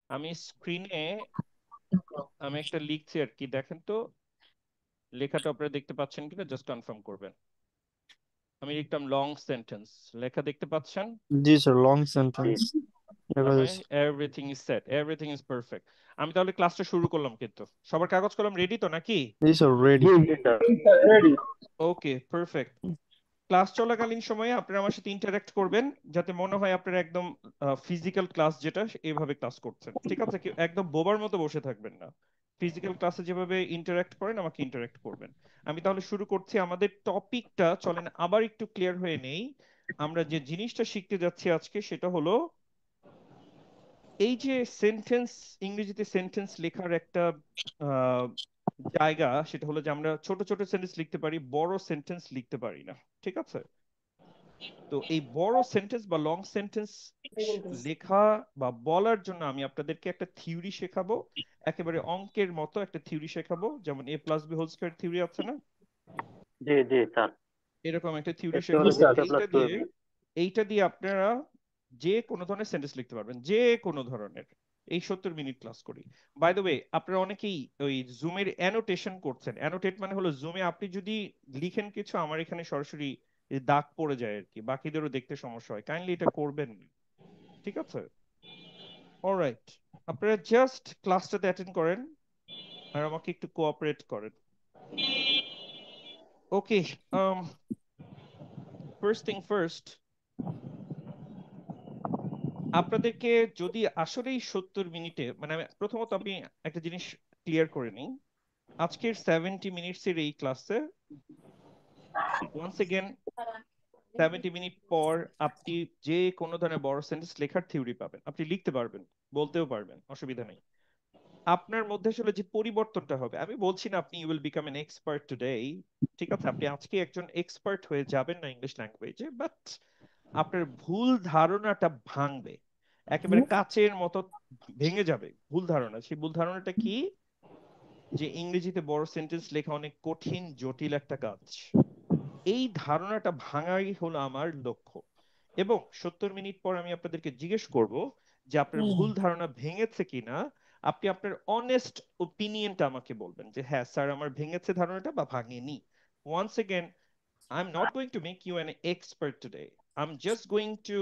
আমি স্ক্রিনে আমি একটা লিখছি আর কি, দেখেন তো লেখাটা আপনারা দেখতে পাচ্ছেন কিনা, জাস্ট কনফার্ম করবেন। আমি লিখতাম লং সেন্টেন্স, লেখা দেখতে পাচ্ছেন? জি স্যার, লং সেন্টেন্স দেখা তার মানে যাচ্ছে। Everything is set, everything is perfect. আমি তাহলে ক্লাসটা শুরু করলাম, কিন্তু সবার কাগজ কলম রেডি তো নাকি? জি স্যার, রেডি। জি জি স্যার। রেডি। ওকে, পারফেক্ট। ক্লাস চলাকালীন সময়ে আপনারা আমার সাথে ইন্টারঅ্যাক্ট করবেন, যাতে মনে হয় আপনারা একদম ফিজিক্যাল ক্লাস যেটা এইভাবে ক্লাস করছেন, ঠিক আছে? কি একদম বোবার মতো বসে থাকবেন না। ফিজিক্যাল ক্লাসে যেভাবে ইন্টারঅ্যাক্ট করেন আমাকে ইন্টারঅ্যাক্ট করবেন। আমি তাহলে শুরু করছি। আমাদের টপিকটা চলেন আবার একটু ক্লিয়ার হয়ে নেই। আমরা যে জিনিসটা শিখতে যাচ্ছি আজকে সেটা হলো এই যে সেন্টেন্স, ইংরেজিতে সেন্টেন্স লেখার একটা আহ, জায়গা, সেটা হলো যে আমরা ছোট ছোট সেন্টেন্স লিখতে পারি, বড় সেন্টেন্স লিখতে পারি না, ঠিক আছে? তো এই বড় সেন্টেন্স বা লং সেন্টেন্স লেখা বা বলার জন্য আমি আপনাদেরকে একটা থিওরি শেখাবো, একেবারে অঙ্কের মতো একটা থিওরি শেখাবো, যেমন A plus B whole square theory আছে না, জি জি স্যার। এরকম একটা থিওরি এক্স শেখাবো। স্কয়ার প্লাস এইটা টু দিয়ে এবি। এইটা দিয়ে আপনারা যে কোনো ধরনের সেন্টেন্স লিখতে পারবেন, যে কোনো ধরনের। এই 70 মিনিট ক্লাস করি। বাই দ্য ওয়ে, আপনারা অনেকেই ওই জুমের অ্যানোটেশন করছেন। অ্যানোটেট মানে হলো জুমে আপনি যদি লিখেন কিছু, আমার এখানে সরাসরি এই দাগ পড়ে যায় আর কি, বাকিদেরও দেখতে সমস্যা হয়। কাইন্ডলি এটা করবেন না, ঠিক আছে? অলরাইট, আপনারা জাস্ট ক্লাসটাতে অ্যাটেন্ড করেন আর আমাকে একটু কোঅপারেট করেন। ওকে, ফার্স্ট থিং ফার্স্ট, আপনাদেরকে যদি আসলেই 70 মিনিটে, মানে প্রথমত আমি একটা জিনিস ক্লিয়ার করে নিই। আজকের 70 মিনিটসের এই ক্লাসে ওয়ান্স এগেন 70 মিনিট পর আপনি যে কোনো ধরনের বড় সেন্টেন্স লেখার থিওরি পাবেন, আপনি লিখতে পারবেন, বলতেও পারবেন, অসুবিধা নেই। আপনার মধ্যে আসলে যে পরিবর্তনটা হবে, আমি বলছি না আপনি you will become an expert today, ঠিক আছে? আপনি আজকে একজন এক্সপার্ট হয়ে যাবেন না ইংলিশ ল্যাঙ্গুয়েজে, বাট আপনার ভুল ধারণাটা ভাঙবে, একেবারে কাচের মতো ভেঙে যাবে ভুল ধারণা। সেই ভুল ধারণাটা কি? যে ইংরেজিতে বড় সেন্টেন্স লেখা অনেক কঠিন, জটিল একটা কাজ। এই ধারণাটা ভাঙাই হলো আমার লক্ষ্য। এবং 70 মিনিট পর আমি আপনাদেরকে জিজ্ঞেস করব যে আপনার ভুল ধারণা ভেঙেছে কিনা। আপনি আপনার অনেস্ট ওপিনিয়নটা আমাকে বলবেন যে হ্যাঁ স্যার, আমার ভেঙেছে ধারণাটা বা ভাঙেনি। Once again, I'm not going to make you an expert today. I'm just going to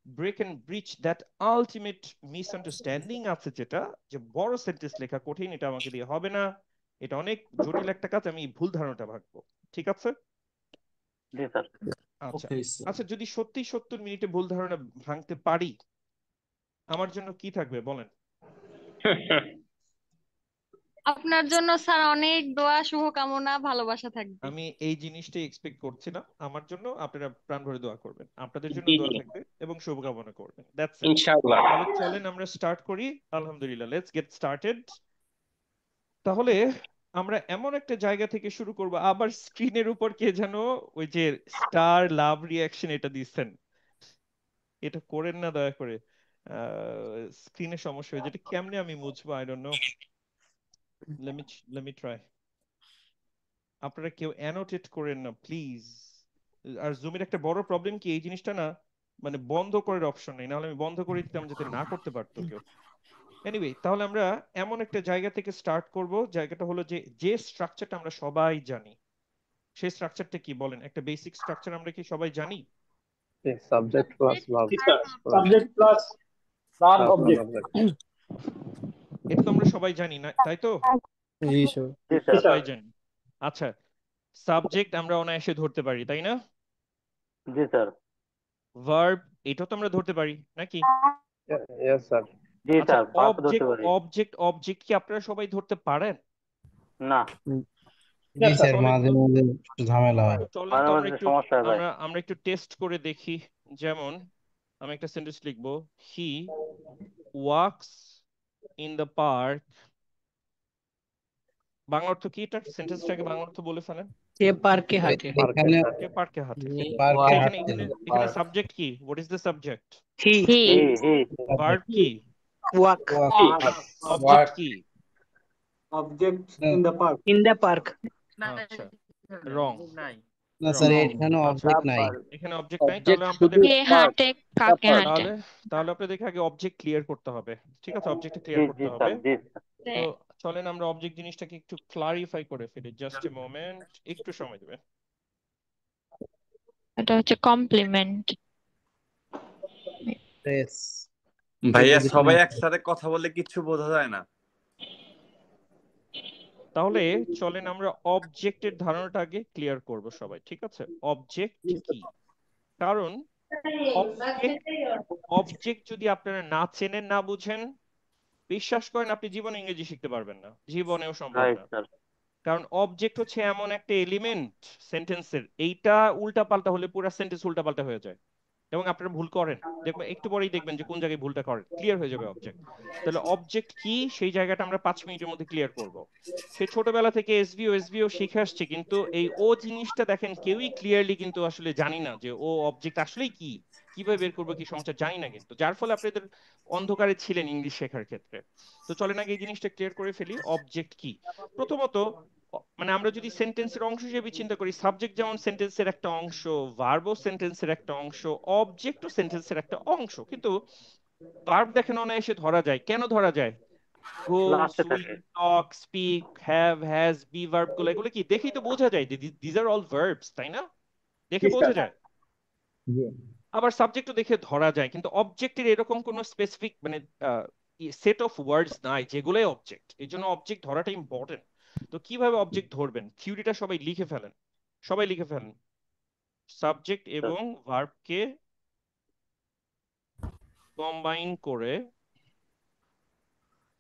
break and breach that ultimate misunderstanding আছে, যেটা যে বড় সেন্টেন্স লেখা কঠিন, এটা আমাকে দিয়ে হবে না, এটা অনেক জটিল একটা কাজ, আমি এই ভুল ধারণাটা ভাঙবো, ঠিক আছে? জি স্যার। আচ্ছা, ওকে স্যার। আচ্ছা, যদি সত্যি 70 মিনিটে ভুল ধারণা ভাঙতে পারি, আমার জন্য কি থাকবে বলেন? আপনার জন্য স্যার অনেক দোয়া, শুভকামনা, ভালোবাসা থাকবে। আমি এই জিনিসটাই এক্সপেক্ট করছিলাম। আমার জন্য আপনারা প্রাণ ভরে দোয়া করবেন, আপনাদের জন্য জি দোয়া জি থাকবে এবং শুভকামনা করবেন। That's it. ইনশাআল্লাহ। তাহলে চলেন আমরা স্টার্ট করি। আলহামদুলিল্লাহ, লেটস গেট স্টার্টেড। তাহলে আমরা এমন একটা জায়গা থেকে শুরু করব। আবার স্ক্রিনের উপর কে যেন ওই যে স্টার লাভ রিয়াকশন এটা দিচ্ছেন, এটা করেন না দয়া করে। স্ক্রিনে সমস্যা হয়ে যেটা, কেমনে আমি মুছবো? I don't know. Let me try. আপনারা কেউ অ্যানোটেট করেন না প্লিজ। আর জুমের একটা বড় প্রবলেম কি, এই জিনিসটা না মানে বন্ধ করার অপশন নেই, নাহলে আমি বন্ধ করে দিতাম যাতে না করতে পারতো কেউ। এনিওয়ে, তাহলে আমরা এমন একটা জায়গা থেকে স্টার্ট করব, জায়গাটা হলো যে যে স্ট্রাকচারটা আমরা সবাই জানি। সেই স্ট্রাকচারটা কি বলেন? একটা বেসিক স্ট্রাকচার আমরা কি সবাই জানি? সাবজেক্ট প্লাস ভার্ব জি sir. Plus subject plus verb verb plus object. Object. এটা তো আমরা সবাই জানি না, তাই তো? জি স্যার। জি জি স্যার। স্যার। সবাই জানি। আচ্ছা, সাবজেক্ট আমরা অনায়াসে ধরতে পারি, তাই না? জি স্যার। ভার্ব, এটাও তো আমরা ধরতে পারি নাকি? Yes sir. জি আচ্ছা, স্যার, ভার্ব ধরতে অবজেক্ট পারি। অবজেক্ট অবজেক্ট কি আপনারা সবাই ধরতে পারেন? না। জি স্যার, চলেন মাঝে তো, মাঝে একটু ঝামেলা হয়। চলেন মাঝে তো আমরা মাঝে একটু সমস্যা হয় ভাই। আমরা একটু টেস্ট করে দেখি। যেমন আমি একটা সেন্টেন্স লিখবো, he walks in the park. Bangla অর্থ কি? এটা সেন্টেন্সটাকে বাংলা অর্থ বলে ফেলেন। সে পার্কে হাঁটে। পার্কে এখানে স্যার। কে পার্কে হাঁটে। পার্কে আচ্ছা, এখানে হাঁটতে এখানে না, এখানে পার্ক সাবজেক্ট কি? What is the subject? He he he he. Verb subject কি? ওয়াক ওয়াক অবজেক্ট ওয়াক কি? Object in the park. In the park. আচ্ছা, রং। না স্যার wrong। এখানে আচ্ছা, অবজেক্ট নাই। এখানে অবজেক্ট নাই, তাহলে অবজেক্ট আমাদের শুধু কে পার্ট। হাঁটে কাকে হাঁটে তাহলে তাহলে আপনাদেরকে আগে অবজেক্ট ক্লিয়ার করতে হবে, ঠিক আছে? অবজেক্টটা জি ক্লিয়ার জি করতে স্যার, হবে। জি স্যার। তো চলেন আমরা অবজেক্ট জিনিসটাকে একটু ক্লারিফাই করে ফেলি। জাস্ট এ মোমেন্ট, একটু সময় দেবে। এটা হচ্ছে কমপ্লিমেন্ট। প্রেস ভাইয়া প্রেপোজিশন সবাই একসাথে কথা বললে কিছু বোঝা যায় না। তাহলে চলেন আমরা অবজেক্টের ধারণাটা আগে ক্লিয়ার করব সবাই, ঠিক আছে? অবজেক্ট কি? কারণ অবজেক্ট যদি আপনারা না চেনেন, না বুঝেন, বিশ্বাস করেন আপনি জীবনে ইংরেজি শিখতে পারবেন না, জীবনেও সম্ভব রাইট না। স্যার। কারণ অবজেক্ট হচ্ছে এমন একটা এলিমেন্ট সেন্টেন্সের, এইটা উল্টাপাল্টা হলে পুরো সেন্টেন্স উল্টাপাল্টা হয়ে যায়। এবং আপনারা ভুল করেন, দেখবেন একটু পরেই দেখবেন যে কোন জায়গায় ভুলটা করেন, ক্লিয়ার হয়ে যাবে অবজেক্ট। তাহলে অবজেক্ট কি সেই জায়গাটা আমরা 5 মিনিটের মধ্যে ক্লিয়ার করব। সে ছোটবেলা থেকে এসভিও শিখে আসছে, কিন্তু এই ও জিনিসটা দেখেন কেউই ক্লিয়ারলি কিন্তু আসলে জানি না যে ও অবজেক্ট আসলেই কি, কিভাবে বের করবো কি সমস্যা জানি না, কিন্তু যার ফলে আপনাদের অন্ধকারে ছিলেন ইংলিশ শেখার ক্ষেত্রে। তো চলেন আগে এই জিনিসটা ক্লিয়ার করে ফেলি, অবজেক্ট কি। প্রথমত মানে আমরা যদি সেন্টেন্সের অংশ হিসেবে চিন্তা করি, সাবজেক্ট যেমন সেন্টেন্সের একটা অংশ, ভার্বও সেন্টেন্সের একটা অংশ, অবজেক্টও সেন্টেন্সের একটা অংশ। কিন্তু ভার্ব দেখেন অনায়াসে ধরা যায়। কেন ধরা যায়? গো, লাস্টে সুইম, থাকে। Talk, speak, have, has, be verb গুলো, এগুলো কি দেখেই তো বোঝা যায় দিজ আর অল ভার্বস, তাই না? দেখে বোঝা যায়। আবার সাবজেক্টও দেখে ধরা যায়, কিন্তু অবজেক্টের এরকম কোনো স্পেসিফিক মানে সেট অফ ওয়ার্ডস নাই যেগুলোই অবজেক্ট। এই জন্য অবজেক্ট ধরাটা ইম্পর্টেন্ট। তো কিভাবে অবজেক্ট ধরবেন, থিওরিটা সবাই লিখে ফেলেন, সবাই লিখে ফেলেন। সাবজেক্ট এবং ভার্বকে কম্বাইন করে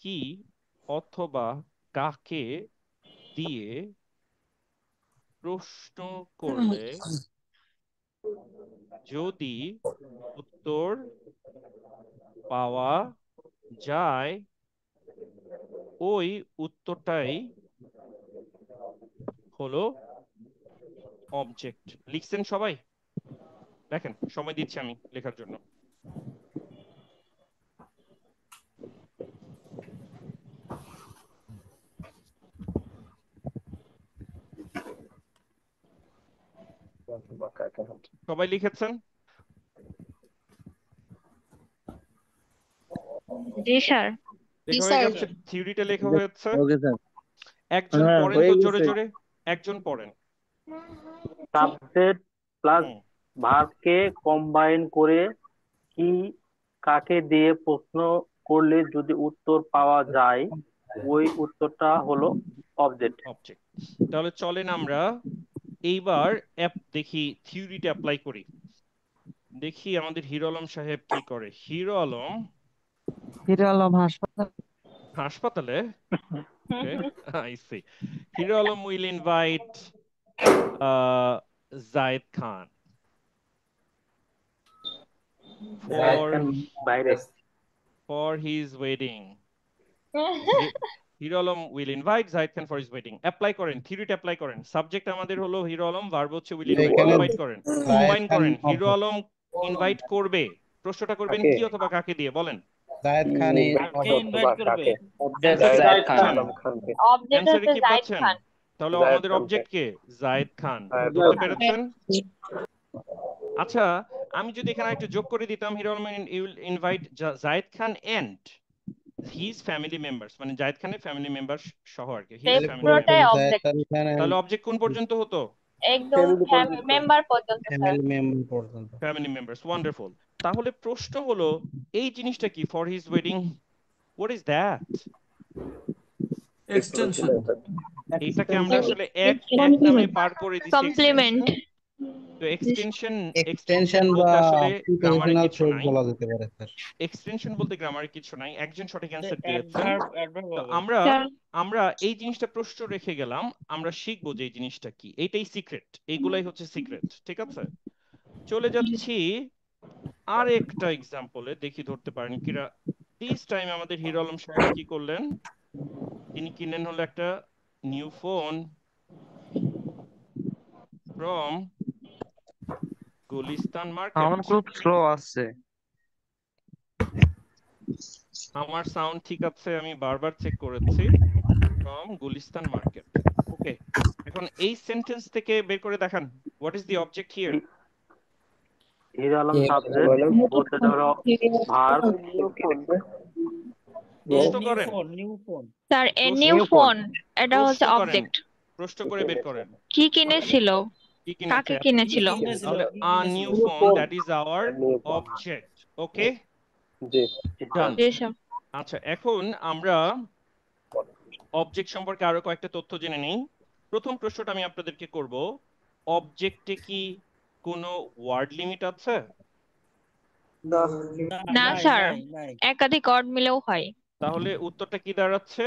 কি অথবা কাকে দিয়ে প্রশ্ন করলে যদি উত্তর পাওয়া যায়, ওই উত্তরটাই হলো অবজেক্ট। লিখছেন সবাই? দেখেন সময় দিচ্ছি আমি লেখার জন্য। সবাই লিখেছেন? জি স্যার। লেখা হয়ে গেছে? থিওরিটা লেখা হয়েছে? Okay sir. একজন হ্যাঁ, পড়েন হয়ে তো জোরে গেছে। জোরে, একজন পড়েন। সাবজেক্ট প্লাস হুম, ভার্বকে কম্বাইন করে কি কাকে দিয়ে প্রশ্ন করলে যদি উত্তর পাওয়া যায়, ওই উত্তরটা হলো অবজেক্ট। অবজেক্ট। তাহলে চলেন আমরা এইবার দেখি থিওরিটা অ্যাপ্লাই করি। দেখি আমাদের হিরো আলম সাহেব কি করে। হিরো আলম হাসপাতালে, okay, I see. Hero Alam will invite Zayed Khan বাইরে for his wedding. Hero Alam will invite Zayed Khan for his wedding. Apply করেন, থিওরিটা অ্যাপ্লাই করেন। সাবজেক্ট আমাদের হলো হিরো আলম, ভার্ব হচ্ছে will invite। এখানে কম্বাইন করেন, জায়েদ কম্বাইন খান করেন। হিরো object, আলম ইনভাইট করবে, প্রশ্নটা করবেন কি অথবা কাকে দিয়ে বলেন। জায়েদ খান is কাকে? অ্যান্সার কি জায়েদ পাচ্ছেন? আলম খানকে। অবজেক্ট অ্যান্সারে হচ্ছে কি জাহিদ পাচ্ছেন? খান। তাহলে জায়েদ আমাদের খানকে। অবজেক্ট কে? জায়েদ খান। জায়েদ ধরতে খান। পেরেছেন? আচ্ছা, আমি যদি এখানে একটু যোগ করে দিতাম, Hero Alam will invite Zayed Khan and his family members, মানে জায়েদ খানের ফ্যামিলি মেম্বার সহ আর কি, হিজ এই ফ্যামিলি পুরোটাই মেম্বার। জায়েদ অবজেক্ট। খান তাহলে অবজেক্ট কোন পর্যন্ত হতো? একদম মেম্বার পর্যন্ত স্যার। ফ্যামিলি মেম্বার পর্যন্ত। Family members, wonderful. তাহলে প্রশ্ন হলো এই জিনিসটা কি? For his wedding, what is that? Extension. এইটাকে আমরা আসলে এক নামে পার করে দিছি, কমপ্লিমেন্ট। তো এক্সটেনশন, এক্সটেনশন বা বলতে আসলে গ্রামারে প্রিপোজিশনাল কিছু ফ্রেজ নাই। বলা যেতে পারে স্যার। এক্সটেনশন বলতে গ্রামারে কিছু নাই, একজন সঠিক অ্যান্সার দিয়েছেন। তো আমরা এই জিনিসটা প্রশ্ন রেখে গেলাম, আমরা শিখবো যে এই জিনিসটা কি। এইটাই সিক্রেট, এইগুলাই হচ্ছে সিক্রেট, ঠিক আছে? চলে যাচ্ছি আর একটা এক্সাম্পলে, দেখি ধরতে পারেন কিরা। দিস টাইম আমাদের হিরো আলম সাহেব কি করলেন? তিনি কিনলেন হলো একটা new phone from Gulistan market. Sound খুব স্লো আসছে। আমার সাউন্ড ঠিক আছে, আমি বারবার চেক করেছি। From Gulistan market. ওকে, এখন এই সেন্টেন্স থেকে বের করে দেখান what is the object here. Hero Alam Here, subject, বলতে হলো ভার্ব, প্রশ্ন করেন, স্যার এ প্রশ্ন নিউ নিউ ফোন, ফোন, এটা হচ্ছে প্রশ্ন করেন, অবজেক্ট। প্রশ্ন করে বের করেন কি কিনেছিল, কি কাকে কিনেছে। কিনেছিল? তাহলে আ new phone, that is our object. Okay, G done. G sir. আচ্ছা, এখন আমরা অবজেক্ট সম্পর্কে আরো কয়েকটা তথ্য জেনে নিই। প্রথম প্রশ্নটা আমি আপনাদেরকে করব, অবজেক্টে কি কোনো ওয়ার্ড লিমিট আছে? না স্যার, একাধিক ওয়ার্ড মিলেও হয়। তাহলে উত্তরটা কি দাঁড়াচ্ছে?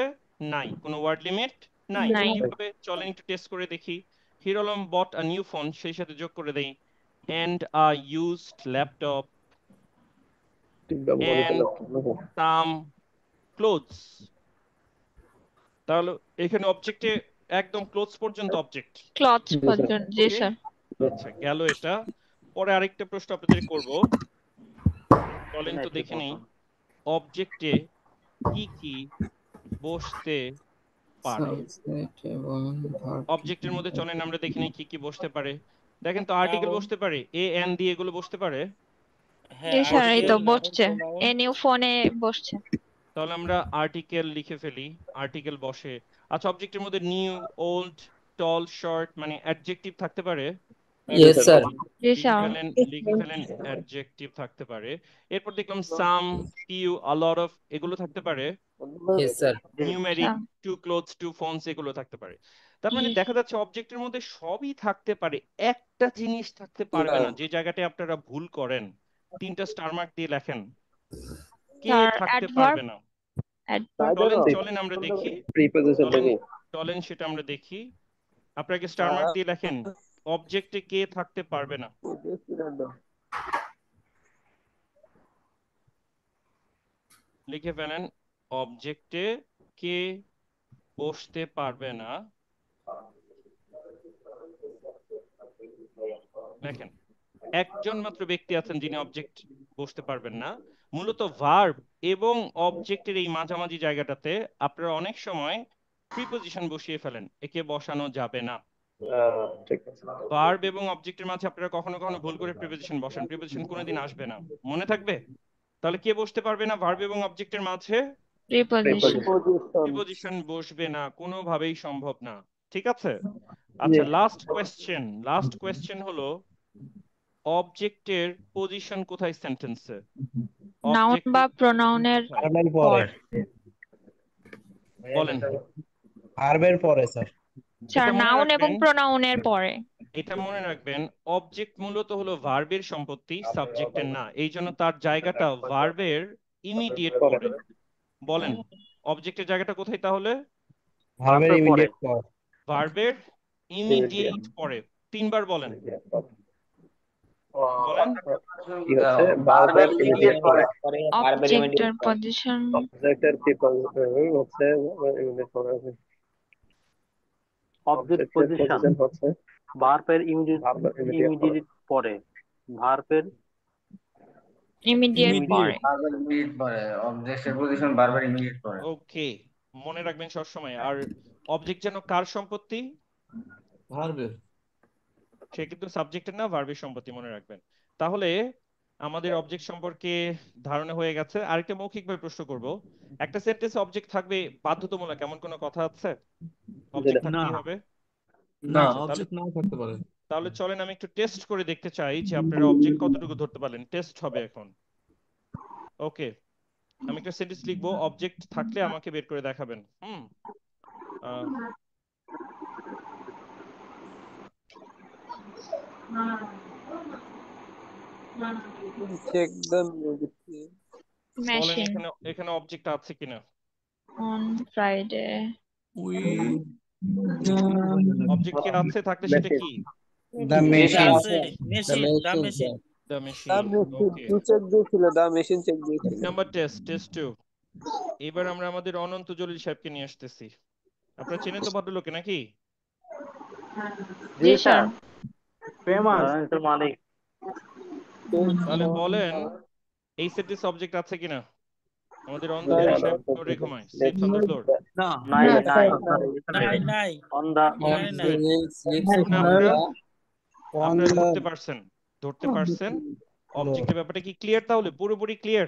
নাই, কোনো ওয়ার্ড লিমিট নাই। নাই। কিভাবে, চলেন একটু টেস্ট করে দেখি। Hero Alam bought a new phone, সেই সাথে যোগ করে দেই and a used laptop and some clothes। তাহলে এখানে অবজেক্টে একদম ক্লোথস পর্যন্ত অবজেক্ট। ক্লথস পর্যন্ত, জি ওকে, স্যার। আচ্ছা গেল এটা। পরে আরেকটা প্রশ্ন আপনাদের করব, চলেন তো দেখে নেই অবজেক্টে কি কি বসতে পারে। subject এবং verb অবজেক্টের মধ্যে চলেন আমরা দেখে নিই কি কি বসতে পারে। দেখেন তো, আর্টিকেল বসতে পারে, এ এন দিয়ে এগুলো বসতে পারে। জি স্যার, এই তো বসছে, এ নিউ ফোনে বসছে। তাহলে আমরা আর্টিকেল লিখে ফেলি, আর্টিকেল বসে। আচ্ছা, অবজেক্টের মধ্যে নিউ, ওল্ড, টল, শর্ট মানে অ্যাডজেক্টিভ থাকতে পারে। Yes, sir. জি স্যার। লিখে ফেলেন অ্যাডজেক্টিভ থাকতে পারে। এরপর দেখলাম সাম, ফিউ, আ লট অফ এগুলো থাকতে পারে। Yes, sir. Numeric, two clothes, two phones এগুলো থাকতে পারে। তার মানে দেখা যাচ্ছে অবজেক্টের মধ্যে সবই থাকতে পারে, একটা জিনিস থাকতে পারবে না, যে জায়গাটায় আপনারা ভুল করেন। 3টা স্টার মার্ক দিয়ে লেখেন, কে স্যার থাকতে অ্যাডভার্ব, পারবে না। অ্যাডভার্ব। চলেন আমরা দেখি, প্রিপোজিশন চলেন নাকি চলেন সেটা আমরা দেখি। আপনাকে স্টার মার্ক দিয়ে লেখেন অবজেক্টে কে থাকতে পারবে না। লিখে ফেলেন অবজেক্টে কে বসতে পারবে না। দেখেন একজন মাত্র ব্যক্তি আছেন যিনি অবজেক্ট বসতে পারবেন না। মূলত ভার্ব এবং অবজেক্টের এই মাঝামাঝি জায়গাটাতে আপনারা অনেক সময় প্রিপোজিশন বসিয়ে ফেলেন, একে বসানো যাবে না। ঠিক আছে ভার্ব এবং অবজেক্টের মাঝে আপনারা কখনো কখনো ভুল করে প্রিপোজিশন বসান, প্রিপোজিশন কোনোদিন আসবে না, মনে থাকবে। তাহলে কে বসতে পারবে না ভার্ব এবং অবজেক্টের মাঝে? প্রিপোজিশন। প্রিপোজিশন বসবে না, কোনোভাবেই সম্ভব না। ঠিক আছে। আচ্ছা, লাস্ট কোয়েশ্চেন হলো অবজেক্টের পজিশন কোথায় সেন্টেন্সে? নাউন বা প্রোনাউনের ভার্বের পর। পরে, বলেন। ভার্বের পরে স্যার। স্যার এটা মনে নাউন এবং রাখবেন, প্রোনাউনের পরে। এটা মনে রাখবেন, অবজেক্ট মূলত হলো ভার্বের সম্পত্তি, সাবজেক্টের না। এই জন্য তার জায়গাটা ভার্বের ইমিডিয়েট পরে। বলেন অবজেক্টের জায়গাটা কোথায় তাহলে? ভার্বের ভার্বের পরে, ইমিডিয়েট পর। ভার্বের ইমিডিয়েট পরে। 3বার বলেন, বলেন। কি হচ্ছে ভার্বের ইমিডিয়েট পরে অবজেক্টের পজিশন, অবজেক্টের হচ্ছে ইমিডিয়েট পরে অবজেক্ট পজিশন হচ্ছে ভার্বের ভার্বের ইমিডিয়েট পরে, ভার্বের ইমিডিয়েট পরে। অবজেক্টের পজিশন বারবার ইমিডিয়েট করে। ওকে, মনে রাখবেন সবসময়। আর অবজেক্ট যেন কার সম্পত্তি? ভার্বের। সে কিন্তু সাবজেক্টের না, ভার্বের সম্পত্তি, মনে রাখবেন। তাহলে আমাদের অবজেক্ট সম্পর্কে ধারণা হয়ে গেছে। আরেকটা মৌখিকভাবে প্রশ্ন করব, একটা সেন্টেন্সে অবজেক্ট থাকবে বাধ্যতামূলক এমন কোনো কথা আছে? অবজেক্ট থাকতেই হবে? না, আচ্ছা, অবজেক্ট নাও থাকতে পারে। তাহলে চলেন আমি একটু টেস্ট করে দেখতে চাই যে আপনারা অবজেক্ট কতটুকু ধরতে পারলেন। টেস্ট হবে এখন। ওকে, আমি একটা সেন্টেন্স লিখবো, অবজেক্ট থাকলে আমাকে বের করে দেখাবেন। আহ, চেক দ্য বলেন মেশিন এখানে এখানে অবজেক্ট আছে কিনা। On Friday. অবজেক্ট কি আছে, থাকলে সেটা কি? The machine. The machine. Okay, check দিয়েছিল দা মেশিন চেক দিয়েছিল নাম্বার টেস্ট 2। এবার আমরা আমাদের অনন্ত জলিল সাহেবকে নিয়ে আসতেছি। আপনারা চেনেন তো ভদ্রলোকে নাকি? জি স্যার। মালিক। তাহলে বলেন এই সেন্টেন্স অবজেক্ট আছে কিনা। আমাদের অন্তদের সাহেব ফ্লোরে ঘুমায়, স্লিপস অন দ্য ফ্লোর। নাই না নাই নাই অন দা sleeps মানে on আপনারা the ধরতে পারছেন অবজেক্টের ব্যাপারটা কি ক্লিয়ার? তাহলে পুরোপুরি ক্লিয়ার?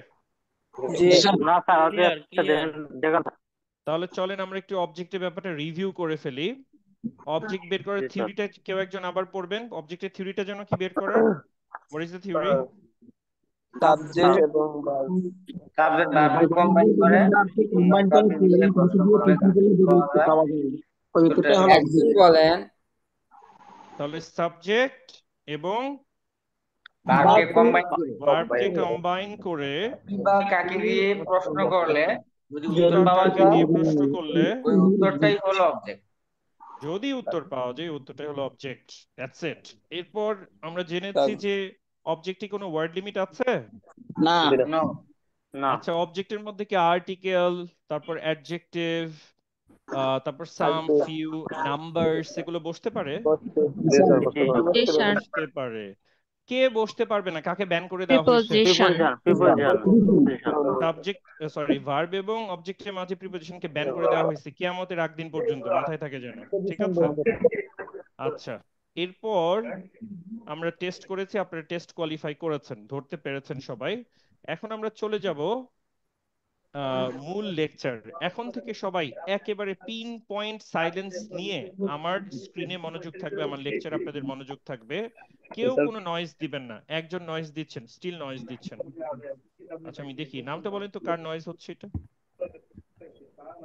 জি না স্যার আগে একটা দেখা তাহলে চলেন আমরা একটু অবজেক্টের ব্যাপারটা রিভিউ করে ফেলি। অবজেক্ট বের করার জি, স্যার। থিওরিটা কেউ একজন আবার পড়বেন। অবজেক্টের থিওরিটা যেন কি বের করার? What is the theory? Subject এবং verb। সাবজেক্ট ভার্ব কম্বাইন করে একদিন বলেন তাহলে সাবজেক্ট এবং ভার্বকে কম্বাইন ভার্বকে কম্বাইন করে বা কাকে দিয়ে প্রশ্ন করলে যদি কি উত্তর বা পাওয়া কাকে যায় দিয়ে প্রশ্ন করলে ওই উত্তরটাই হলো অবজেক্ট। যদি উত্তর পাওয়া যায় উত্তরটাই হলো অবজেক্ট। That's it. এরপর আমরা জেনেছি যে অবজেক্টে কোনো ওয়ার্ড লিমিট আছে? না নো না আচ্ছা, অবজেক্টের মধ্যে কি আর্টিকেল, তারপর অ্যাডজেক্টিভ, তারপর সাম, ফিউ, নাম্বারস এগুলো বসতে পারে? জি স্যার বসতে পারবে। জি স্যার। বসতে পারে। কে বসতে পারবে না? কাকে ব্যান করে দেওয়া হয়েছে? প্রিপোজিশন সাবজেক্ট সরি ভার্ব এবং অবজেক্টের মাঝে প্রিপোজিশনকে ব্যান করে দেওয়া হয়েছে কিয়ামতের আগ দিন পর্যন্ত, মাথায় থাকে যেন। ঠিক আছে? আচ্ছা, এরপর আমরা টেস্ট করেছি, আপনারা টেস্ট কোয়ালিফাই করেছেন, ধরতে পেরেছেন সবাই। এখন আমরা চলে যাব মূল লেকচার। এখন থেকে সবাই একেবারে পিন পয়েন্ট সাইলেন্স নিয়ে আমার স্ক্রিনে মনোযোগ থাকবে, আমার লেকচার আপনাদের মনোযোগ থাকবে। কেউ কোনো নয়েজ দিবেন না। একজন নয়েজ দিচ্ছেন, স্টিল নয়েজ দিচ্ছেন। আচ্ছা আমি দেখি, নামটা বলেন তো কার নয়েজ হচ্ছে এটা?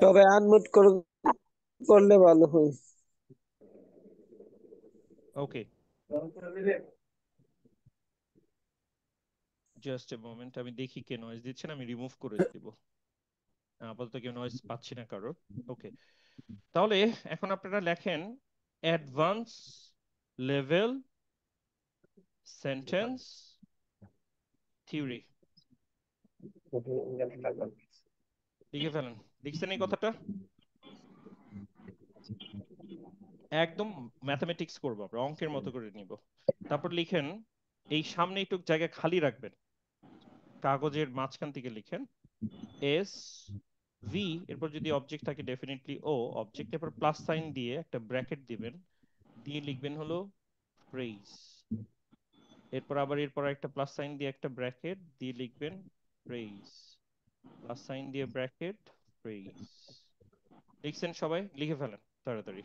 তবে আনমিউট করলে ভালো হয়। ওকে, জাস্ট এ মোমেন্ট, আমি দেখি কে নয়েজ দিচ্ছেন, আমি রিমুভ করে দিব। আপাতত কেউ নয়েজ পাচ্ছি না কারোর। ওকে, তাহলে এখন আপনারা লেখেন অ্যাডভান্স লেভেল সেন্টেন্স থিওরি। লিখে ফেলেন। লিখছেন এই কথাটা? একদম ম্যাথমেটিক্স করবো আমরা, অঙ্কের মতো করে নিব। তারপর লিখেন, এই সামনে একটু জায়গা খালি রাখবেন, কাগজের মাঝখান থেকে লিখেন এস ভি, এরপর যদি অবজেক্ট থাকে ডেফিনেটলি ও অবজেক্ট, এরপর প্লাস সাইন দিয়ে একটা ব্র্যাকেট দিবেন, দিয়ে লিখবেন হলো ফ্রেজ। এরপর আবার এরপর একটা প্লাস সাইন দিয়ে একটা ব্র্যাকেট দিয়ে লিখবেন ফ্রেজ, প্লাস সাইন দিয়ে ব্র্যাকেট ফ্রেজ। লিখছেন সবাই? লিখে ফেলেন তাড়াতাড়ি।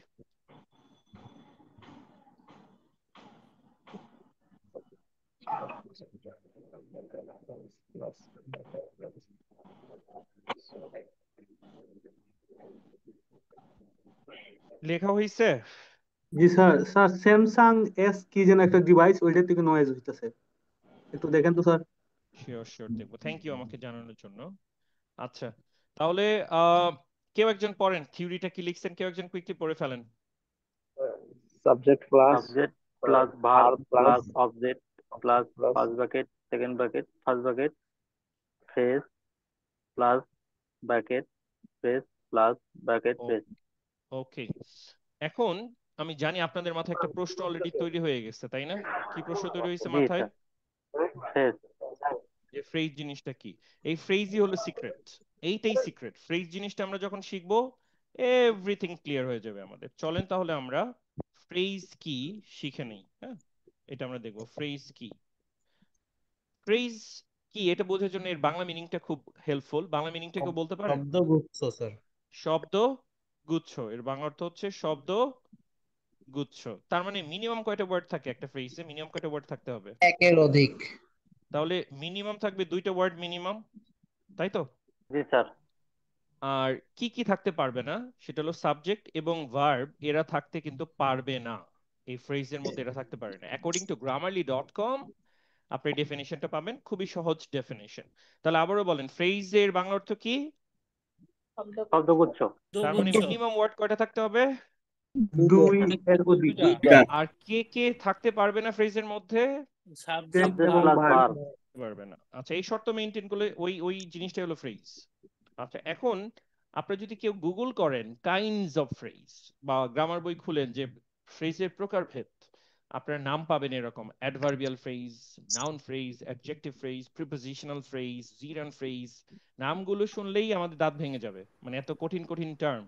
লেখা হয়েছে? জি স্যার। স্যার স্যামসাং এস কি যেন একটা ডিভাইস, ওইটা থেকে নয়েজ হইতেছে, একটু দেখেন তো স্যার। শিওর শিওর দেখবো, থ্যাংক ইউ আমাকে জানানোর জন্য। আচ্ছা, তাহলে কেউ একজন পড়েন, থিওরিটা কি লিখছেন কেউ একজন কুইকলি পড়ে ফেলেন। Subject plus verb plus object plus first bracket second bracket first bracket phrase plus bracket phrase plus bracket phrase. Okay, এখন আমি জানি আপনাদের মাথায় একটা প্রশ্ন অলরেডি তৈরি হয়ে গেছে, তাই না? কি প্রশ্ন তৈরি হয়েছে মাথায়? যে ফ্রেজ জিনিসটা কি? এই ফ্রেজই হলো সিক্রেট, এইটাই সিক্রেট। ফ্রেজ জিনিসটা আমরা যখন শিখবো এভরিথিং ক্লিয়ার হয়ে যাবে আমাদের। চলেন তাহলে আমরা ফ্রেজ কি শিখে নেই। হ্যাঁ, এটা আমরা দেখবো ফ্রেজ কি। ফ্রেজ কি এটা বোঝার জন্য এর বাংলা মিনিংটা খুব হেল্পফুল। বাংলা মিনিংটা কেউ বলতে পারেন? শব্দগুচ্ছ স্যার। শব্দ গুচ্ছ, এর বাংলা অর্থ হচ্ছে শব্দ গুচ্ছ। তার মানে মিনিমাম কয়টা ওয়ার্ড থাকে একটা ফ্রেজে? মিনিমাম কয়টা ওয়ার্ড থাকতে হবে? একের অধিক। তাহলে মিনিমাম থাকবে দুইটা ওয়ার্ড মিনিমাম, তাই তো? জি স্যার। আর কি কি থাকতে পারবে না সেটা হলো সাবজেক্ট এবং ভার্ব, এরা থাকতে কিন্তু পারবে না। এই ফ্রেজের মধ্যে এরা থাকতে পারে না। অ্যাকর্ডিং টু grammarly.com আপনি ডেফিনিশনটা পাবেন, খুবই সহজ ডেফিনিশন। তাহলে আবারও বলেন, ফ্রেজের বাংলা অর্থ কি? শব্দগুচ্ছ। তার মানে মিনিমাম ওয়ার্ড কয়টা থাকতে হবে? দুই এর অধিক। আর কে কে থাকতে পারবে না ফ্রেজের মধ্যে? সাবজেক্ট এবং ভার্ব। পারবে না। আচ্ছা, এই শর্ত মেইনটেইন করলে ওই ওই জিনিসটাই হলো ফ্রেজ। আচ্ছা, এখন আপনারা যদি কেউ গুগল করেন কাইন্ডস অফ ফ্রেজ বা গ্রামার বই খুলেন যে ফ্রেজের প্রকারভেদ, আপনার নাম পাবেন এরকম adverbial phrase, noun phrase, adjective phrase, prepositional phrase, জিরান phrase. নামগুলো শুনলেই আমাদের দাঁত ভেঙে যাবে, মানে এত কঠিন কঠিন টার্ম।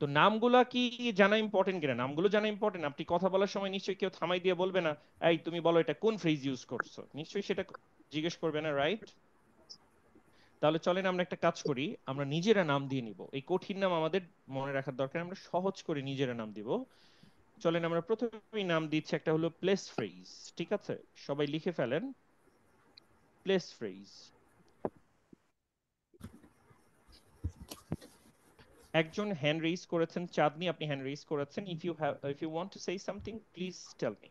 তো নামগুলা কি জানা ইম্পর্টেন্ট কিনা? নামগুলো জানা ইম্পর্টেন্ট। আপনি কথা বলার সময় নিশ্চয়ই কেউ থামাই দিয়ে বলবে না, এই তুমি বলো এটা কোন ফ্রেজ ইউজ করছো, নিশ্চয়ই সেটা জিজ্ঞেস করবে না, রাইট? তাহলে চলেন আমরা একটা কাজ করি, আমরা নিজেরা নাম দিয়ে নিব। এই কঠিন নাম আমাদের মনে রাখার দরকার, আমরা সহজ করে নিজেরা নাম দিব। চলেন আমরা প্রথমেই নাম দিচ্ছি, একটা হলো প্লেস ফ্রেজ। ঠিক আছে, সবাই লিখে ফেলেন প্লেস ফ্রেজ। একজন হ্যান্ড রেইজ করেছেন, চাঁদনি আপনি হ্যান্ড রেইজ করেছেন। If you want to say something please tell me.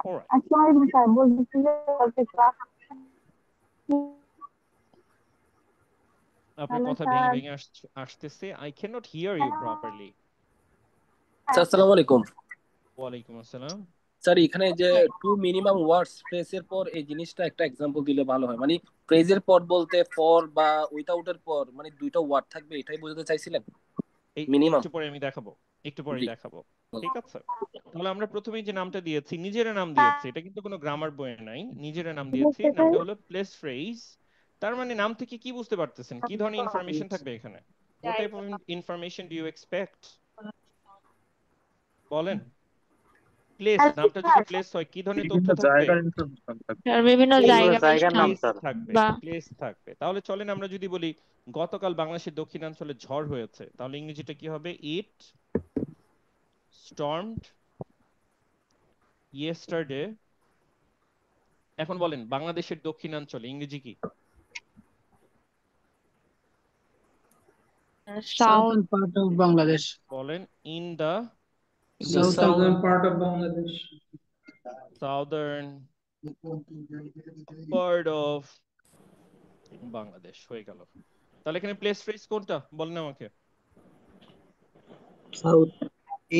Alright, আসসালামু স্যার, বলছি যে ক্লাস। আপনার হ্যালো কথা ভেঙে স্যার। ভেঙে আসতেছে। I can not hear you properly. Sir আসসালামু আলাইকুম। ওয়ালাইকুম আসসালাম। স্যার এখানে যে টু মিনিমাম ওয়ার্ডস ফ্রেজের পর এই জিনিসটা একটা এক্সাম্পল দিলে ভালো হয়, মানে ফ্রেজের পর বলতে ফর বা উইথাউটের পর মানে দুইটা ওয়ার্ড থাকবে, এটাই বোঝাতে চাইছিলেন এই মিনিমাম। একটু পরে আমি দেখাবো, একটু পরে জি দেখাবো। ঠিক আছে, তাহলে আমরা প্রথমেই যে নামটা দিয়েছি, নিজেরা নাম দিয়েছি, এটা কিন্তু কোনো গ্রামার বইয়ে নাই, নিজেরা নাম দিয়েছি। নামটা হলো প্লেস ফ্রেজ। তার মানে নাম থেকে কি বুঝতে পারতেছেন, কি ধরনের ইনফরমেশন থাকবে এখানে? What type of information do you expect? বলেন। প্লেস, নামটা যদি প্লেস হয় কি ধরনের তথ্য বিভিন্ন থাকবে? জায়গার ইনফরমেশন থাকবে, স্যার বিভিন্ন প্লেস, এগুলো জায়গা জায়গার নাম প্লেস স্যার। থাকবে, বা প্লেস থাকবে। তাহলে চলেন আমরা যদি বলি গতকাল বাংলাদেশের দক্ষিণাঞ্চলে ঝড় হয়েছে, তাহলে ইংরেজিটা কি হবে? It stormed yesterday. এখন বলেন বাংলাদেশের দক্ষিণাঞ্চলে ইংরেজি কি? South Southern part of Bangladesh. বলেন in the The Southern south part of Bangladesh. Southern part of Bangladesh. হয়ে গেল। তাহলে এখানে প্লেস ফ্রেজ কোনটা বলেন আমাকে? South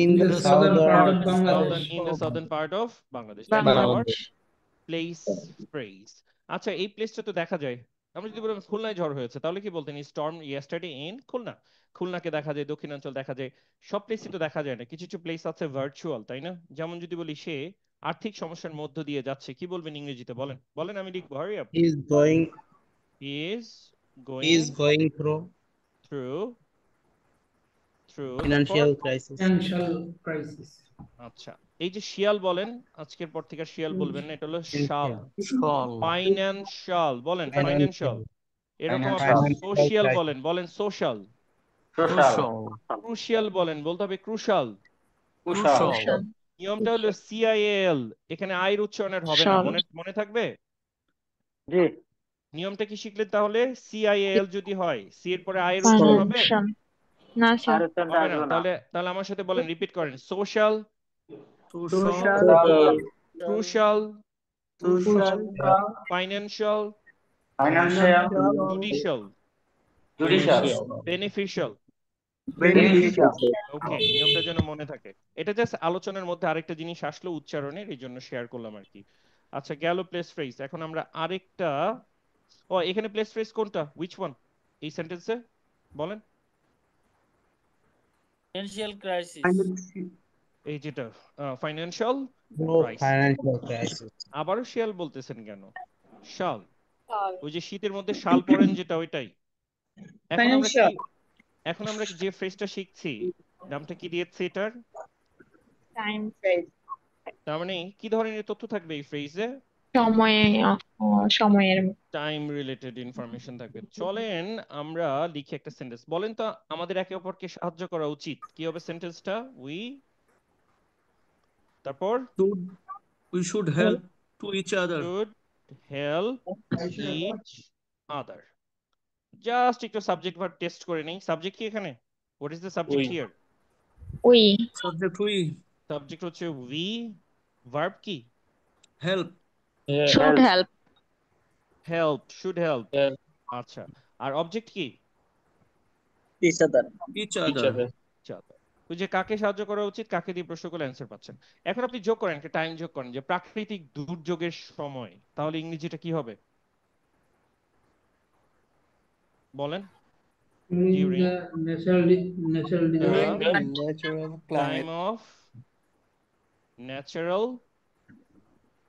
in In the the southern part of southern southern, Bangladesh. In the southern part of Bangladesh, that is our Bangladesh. Place phrase. আচ্ছা, এই প্লেসটা তো দেখা যায়। আমরা যদি বলি খুলনায় ঝড় হয়েছে, তাহলে কি বলতেন? Storm yesterday in Khulna. খুলনাকে দেখা যায়, দক্ষিণাঞ্চল দেখা যায়, সব প্লেসই তো দেখা যায় না, কিছু কিছু প্লেস আছে ভার্চুয়াল, তাই না? যেমন যদি বলি সে আর্থিক সমস্যার মধ্য দিয়ে যাচ্ছে, কি বলবেন ইংরেজিতে? বলেন বলেন, আমি লিখবো, hurry up. is going is going through through তারপর financial crisis. Financial crisis. আচ্ছা, এই যে শিয়াল বলেন, আজকের পর থেকে আর শিয়াল বলবেন না, এটা হলো শাল। Shawl. ফাইন্যান্সিয়াল বলেন, ফাইন্যান্সিয়াল। এরকম আপনি Financial সোশিয়াল crisis. বলেন, বলেন সোশ্যাল। সোশ্যাল ক্রুশিয়াল বলেন, বলতে হবে ক্রুশাল। কুশল নিয়মটা হলো সিআইএল, এখানে আয়ের উচ্চারণের হবে না, শাল। মনে মনে থাকবে? জি নিয়মটা কি শিখলেন তাহলে? সিআইএল যদি হয়, সি এর পরে আয়ের উচ্চারণ হবে? ফাইন্যান্সিয়াল। না স্যার। আর উচ্চারণটা হবে না। আসবে না। তাহলে তাহলে আমার সাথে বলেন, রিপিট করেন, social, Social. Crucial, Social. Financial, financial judicial, judicial beneficial. Beneficial. ওকে, নিয়মটা যেন মনে থাকে। এটা জাস্ট আলোচনার মধ্যে আরেকটা জিনিস আসলো উচ্চারণের, এই জন্য শেয়ার করলাম আর কি। আচ্ছা, গেল প্লেস ফ্রেজ। এখন আমরা আরেকটা, ও এখানে প্লেস ফ্রেজ কোনটা, হুইচ ওয়ান এই সেন্টেন্সে? বলেন। Financial crisis. এই যেটা financial No crisis. financial crisis. আবারও শিয়াল বলতেছেন কেন? শাল, ওই যে শীতের মধ্যে শাল পরেন যেটা, ওইটাই। এখন আমরা কি, এখন আমরা যে ফ্রেজটা শিখছি, নামটা কি দিয়েছি এটার? Time phrase. তার মানে কি ধরনের তথ্য থাকবে এই ফ্রেজে? সময়ে সময়ের। টাইম রিলেটেড ইনফরমেশন থাকবে। চলেন আমরা লিখি একটা সেন্টেন্স। বলেন তো আমাদের একে অপরকে সাহায্য করা উচিত, কি হবে সেন্টেন্সটা? তারপর We should help to each other. should help each other। Just একটু সাবজেক্ট ভার্ব টেস্ট করে নেই। সাবজেক্ট কি এখানে? What is the subject here? We. Subject we subject হচ্ছে উই, ভার্ব কি? help should help. Help, should help. আচ্ছা, আর object কি? Each other. each other. আচ্ছা, ওই যে কাকে সাহায্য করা উচিত, কাকে দিয়ে প্রশ্ন করলে অ্যান্সার পাচ্ছেন। এখন আপনি যোগ করেন, একটা টাইম যোগ করেন, যে প্রাকৃতিক দুর্যোগের সময়, তাহলে ইংরেজিটা কি হবে? বলেন। during the natural the natural time climate. of natural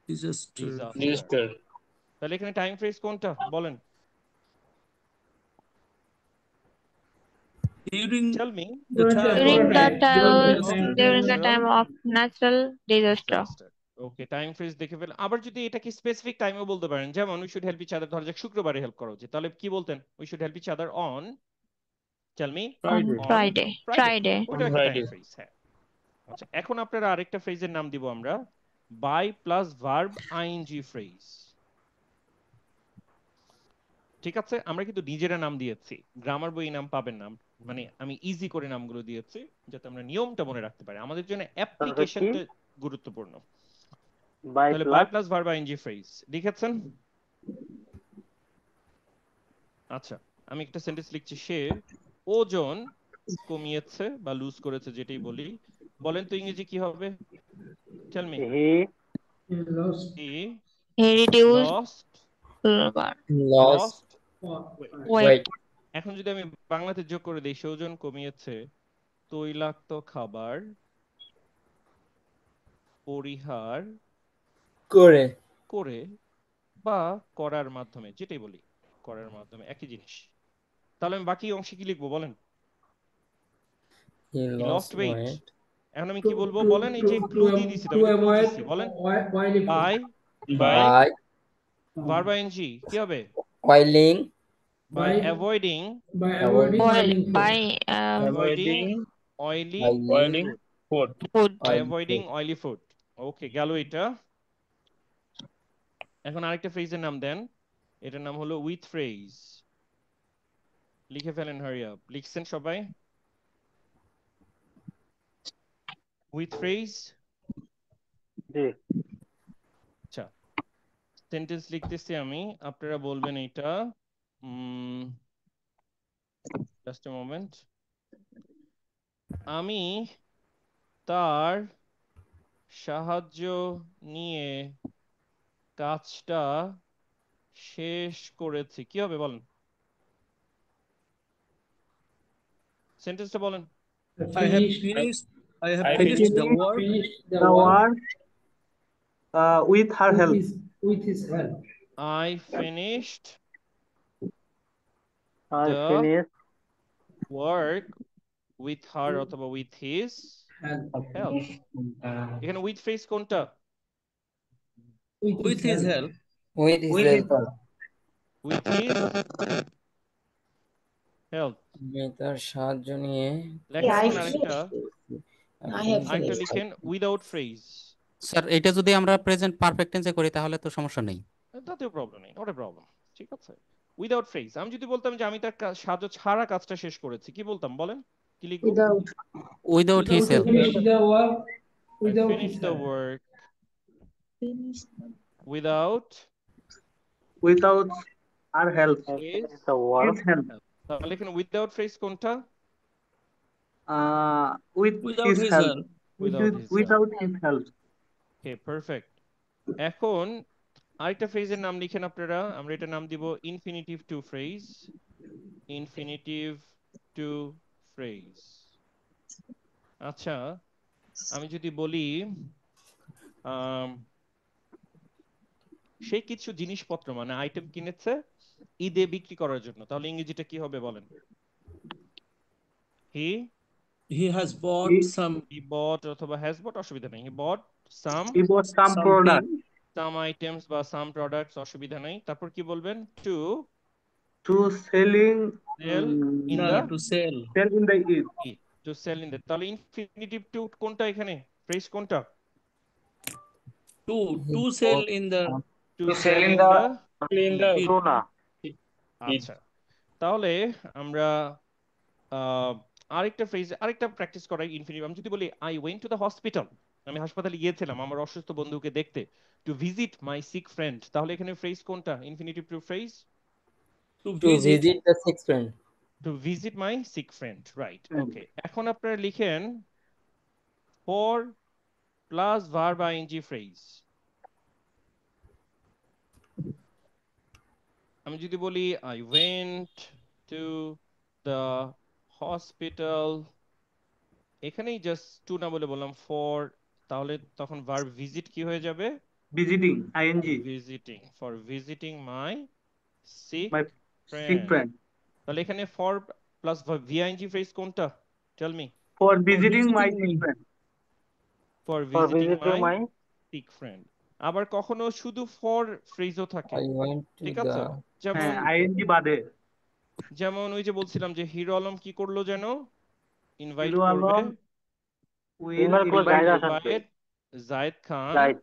Disaster. disaster তাহলে এখানে টাইম ফ্রেজ কোনটা বলেন During tell me the During the time during the time of natural disaster. disaster okay time phrase দেখে ফেল আবার যদি এটাকে স্পেসিফিক টাইমেও বলতে পারেন যেমন we should help each other ধরা যাক শুক্রবারে হেল্প করা উচিত তাহলে কি বলতেন we should help each other on tell me On Friday. Friday. ওটা একটা টাইম ফ্রেজ হ্যাঁ আচ্ছা এখন আপনারা আরেকটা ফ্রেজের নাম দিব আমরা by plus verb ING phrase ঠিক আছে আমরা কিন্তু নিজেরা নাম দিয়েছি গ্রামার বই নাম পাবেন না মানে আমি ইজি করে নামগুলো দিয়েছি যাতে আমরা নিয়মটা মনে রাখতে পারি আমাদের জন্য অ্যাপ্লিকেশনটা গুরুত্বপূর্ণ তাহলে by plus verb ING phrase লিখেছেন আচ্ছা আমি একটা সেন্টেন্স লিখছি সে ওজন কমিয়েছে বা লুজ করেছে যেটাই বলি বলেন তো ইংরেজি কি হবে tell me He reduced Lost weight. এখন যদি আমি বাংলাতে যোগ করে দেই সে ওজন কমিয়েছে তৈলাক্ত খাবার পরিহার করে করে বা করার মাধ্যমে যেটাই বলি করার মাধ্যমে একই জিনিস তাহলে আমি বাকি অংশে কি লিখবো বলেন he He lost lost weight weight. এখন আমি কি বলবো বলেন এই যে ক্লু দিয়ে দিছি আমি ক্লু দিছি বলেন বাই By ভার্ব আইএনজি কি হবে oiling by avoiding Avoiding oily food. by avoiding oily food ওকে গেল এটা এখন আরেকটা ফ্রেজের নাম দেন এটার নাম হলো উইথ ফ্রেজ লিখে ফেলেন হারি আপ লিখছেন সবাই উইথ ফ্রেজ জি আচ্ছা সেন্টেন্স লিখতেছি আমি আপনারা বলবেন এটা জাস্ট এ মোমেন্ট আমি তার সাহায্য নিয়ে কাজটা শেষ করেছি কি হবে বলেন সেন্টেন্সটা বলেন I have finished the work with her help. With his help. I finished I the finished work with her অথবা with his help এখানে with phrase কোনটা with his help. with his help. with his help আমি তার সাহায্য নিয়ে লেখেন আরেকটা আরেকটা লিখেন without phrase স্যার এটা যদি আমরা প্রেজেন্ট পারফেক্ট টেন্সে করি তাহলে তো সমস্যা নেই তাতেও প্রবলেম নেই নট এ প্রবলেম ঠিক আছে উইদাউট ফ্রেজ আমি যদি বলতাম যে আমি তার সাহায্য ছাড়া কাজটা শেষ করেছি কি বলতাম বলেন কি লিখব without his help finish the work without her help. the work His help. তাহলে এখানে উইদাউট ফ্রেজ কোনটা Without his help. Without his help. Okay perfect এখন আরেকটা ফ্রেজের নাম লিখেন আপনারা আমরা এটা নাম দিব infinitive to phrase infinitive to phrase আচ্ছা আমি যদি বলি সে কিছু জিনিসপত্র মানে আইটেম কিনেছে ঈদে বিক্রি করার জন্য তাহলে ইংরেজিটা কি হবে বলেন He has bought he bought অথবা has bought অসুবিধা নেই he bought some product. some items বা some products অসুবিধা নেই তারপর কি বলবেন to selling sell in no, the to sell in the Eid. to sell in the তাহলে ইনফিনিটিভ টু কোনটা এখানে ফ্রেজ কোনটা to sell in the to sell in the tuna আচ্ছা তাহলে আমরা আরেকটা ফ্রেজ আরেকটা প্র্যাকটিস করাই ইনফিনিটিভ আমি যদি বলি I went to the hospital আমি হাসপাতালে গিয়েছিলাম আমার অসুস্থ বন্ধুকে দেখতে to visit my sick friend তাহলে এখানে ফ্রেজ কোনটা infinitive to phrase to visit the sick friend. To visit my sick friend right okay এখন আপনারা লিখেন for plus verb ING phrase আমি যদি বলি I went to the hospital, এখানেই জাস্ট টু না বলে বললাম ফর, তাহলে তখন ভার্ব ভিজিট কি হয়ে যাবে? Visiting ING visiting, for visiting my sick my sick friend. Friend তাহলে এখানে ফর প্লাস ভিআইএনজি ফ্রেজ কোনটা? Tell me. For visiting my sick friend for for visiting visiting my my sick friend. আবার কখনো শুধু for ফ্রেজও থাকে, I went to ঠিক the আছে? যেমন হ্যাঁ আইএনজি বাদে যেমন ওই যে বলছিলাম যে হিরো আলম কি করলো যেন, ইনভাইট হিরো করবে, আলম উইল ইনভাইট করে ইনভাইট জাহিদ হাসানকে invite Zayed Khan Zahid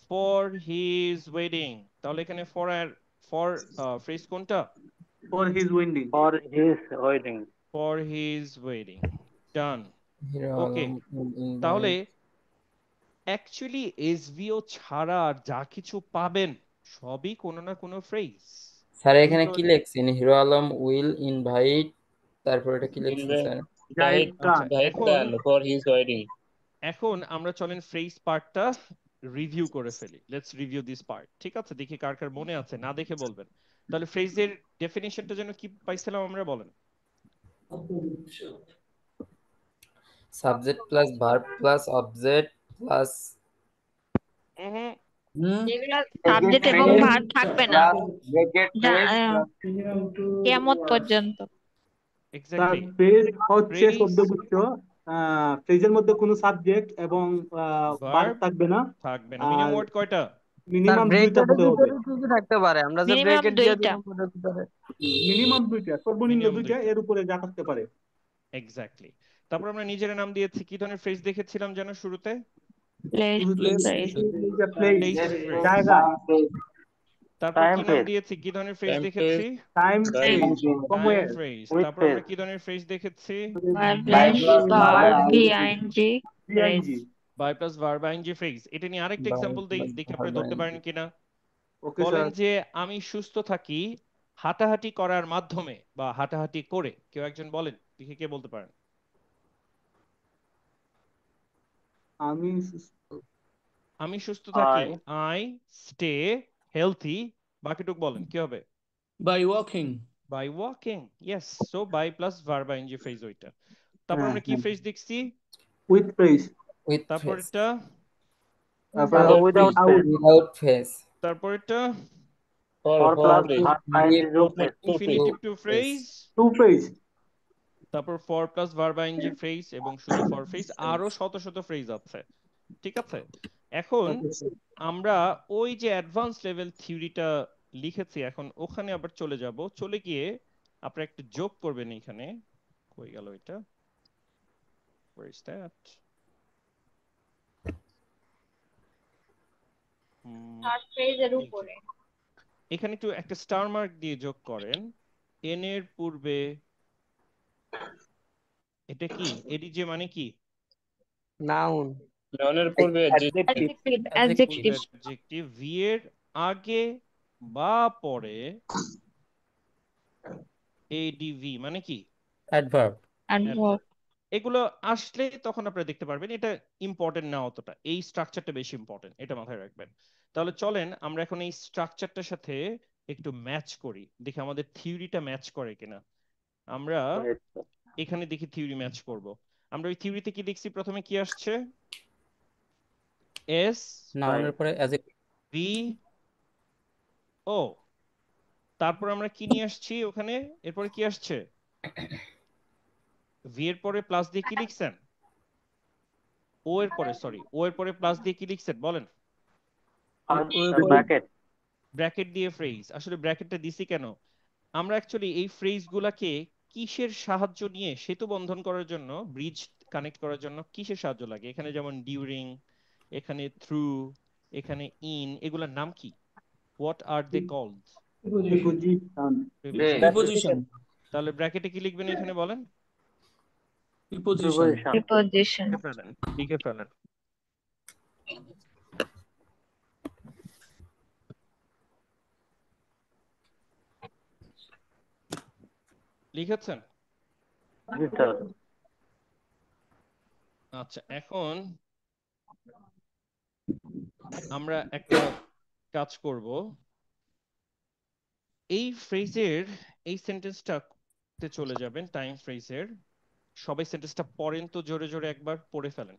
for his wedding. তাহলে এখানে ফর আর ফর ফ্রেজ কোনটা? For his winding for his wedding. For his wedding. Done. Hero okay, Alam will তাহলে invite. অ্যাকচুয়ালি এসভিও ছাড়া আর যা কিছু পাবেন সবই কোনো না কোনো ফ্রেজ। স্যার এখানে কি লিখছেন? হিরো আলম উইল ইনভাইট, তারপর এটা কি লিখছেন স্যার? জাহিদ খান এখন আমরা চলেন ফ্রেজ পার্টটা রিভিউ করে ফেলি। লেটস রিভিউ দিস পার্ট, ঠিক আছে? দেখি কার কার মনে আছে, না দেখে বলবেন। তাহলে ফ্রেজের ডেফিনিশনটা যেন কি পাইছিলাম আমরা, বলেন। Subject plus verb plus object plus যেগুলো সাবজেক্ট এবং ভার্ব থাকবে না কিয়ামত পর্যন্ত। তার এক্স্যাক্টলি, ফ্রেজ হচ্ছে ফ্রেজ শব্দগুচ্ছ, ফ্রেজের মধ্যে কোনো সাবজেক্ট এবং ভার্ব ভার্ব থাকবে না, থাকবে না। মিনিমাম আর ওয়ার্ড কয়টা? মিনিমাম দুইটা হতে হবে। থাকতে পারে, আমরা যে মিনিমাম ব্রেকেট দিয়ে দুইটা। দিলাম ওটার ভিতরে মিনিমাম দুইটা, সর্বনিম্ন মিনিমাম দুইটা, দুইটা, এর উপরে যা থাকতে পারে। এক্স্যাক্টলি। তারপর আমরা নিজের নাম দিয়েছি, কি ধরনের ফ্রেজ দেখেছিলাম যেন শুরুতে? Place place place phrase. জায়গা, তারপর টাইম কি নাম ফ্রেজ দিয়েছি, কি ধরনের ফ্রেজ দেখেছি? টাইম ফ্রেজ, টাইম সময়ের ফ্রেজ। উইথ তারপর ফ্রেজ আমরা কি ধরনের ফ্রেজ দেখেছি? PNG. By plus verb ING phrase. এটা নিয়ে আরেকটা এক্সাম্পল দেই, দেখি আপনি ধরতে পারেন কিনা। ওকে বলেন স্যার। যে আমি সুস্থ থাকি হাঁটাহাঁটি করার মাধ্যমে বা হাঁটাহাঁটি করে। কেউ একজন বলেন, দেখি কে বলতে পারেন। আমি আমি সুস্থ থাকি, আই আই স্টে হেলথি। বাকিটুক বলেন কি হবে? By walking. By walking. Yes, so by plus verb ING phrase ওইটা। তারপর আমরা কি ফ্রেজ দেখছি? উইথ ফ্রেজ, উইথ তারপর ফেস, এটা, তারপর উইদাউট ফ্রেজ। উইদাউট ফেস, তারপর এটা for plus ING to phrase. Infinitive to phrase, to phrase, তারপর for plus verb ING phrase এবং শুধু ফর ফ্রেজ, আরো শত শত ফ্রেজ আছে, ঠিক আছে? এখন আমরা ওই যে অ্যাডভান্স লেভেল থিওরিটা লিখেছি, এখন ওখানে আবার চলে যাব। চলে গিয়ে আপনারা একটা যোগ করবেন এখানে। কই গেল এটা? Where is that? এখানে একটু একটা স্টার মার্ক দিয়ে যোগ করেন। এন এর পূর্বে এটা কি? এডিজে মানে কি? নাউন, নাউনের পূর্বে অ্যাডজেক্টিভ। ভি এর আগে বা পরে এডিভি মানে কি? অ্যাডভার্ব। এগুলো আসলে তখন আপনারা দেখতে পারবেন এটা ইম্পর্টেন্ট না অতটা, এই স্ট্রাকচারটা বেশি ইম্পর্টেন্ট, এটা মাথায় রাখবেন। তাহলে চলেন আমরা এখন এই স্ট্রাকচারটার সাথে একটু ম্যাচ করি, দেখি আমাদের থিওরিটা ম্যাচ করে কিনা। আমরা এখানে দেখি থিওরি ম্যাচ করব। আমরা ওই থিওরিতে কি দেখছি? প্রথমে কি আসছে? এস নাউনের পরে অ্যাডজেক্টিভ, বি ও। তারপর আমরা কি নিয়ে আসছি ওখানে? এরপরে কি আসছে? ভি এর পরে প্লাস দিয়ে কি লিখছেন? ও এর পরে, সরি, ও এর পরে প্লাস দিয়ে কি লিখছেন বলেন? ব্র্যাকেট। ব্র্যাকেট দিয়ে ফ্রেজ। আসলে ব্র্যাকেটটা দিছি কেন? আমরা অ্যাকচুয়ালি এই ফ্রেজ গুলাকে কিসের সাহায্য নিয়ে সেতু বন্ধন করার জন্য, ব্রিজ কানেক্ট করার জন্য কিসের সাহায্য লাগে? এখানে যেমন ডিউরিং, এখানে থ্রু, এখানে ইন, এগুলোর নাম কি? What are they called? Preposition. তাহলে ব্র্যাকেটে কি লিখবেন এখানে বলেন? প্রিপজিশন। লিখে ফেলেন। লিখেছেন? আচ্ছা, এখন আমরা একটা কাজ করব। এই ফ্রেজের এই সেন্টেন্সটা তে চলে যাবেন টাইম ফ্রেজের সবাই সেন্টেন্সটা পড়েন তো জোরে জোরে একবার পড়ে ফেলেন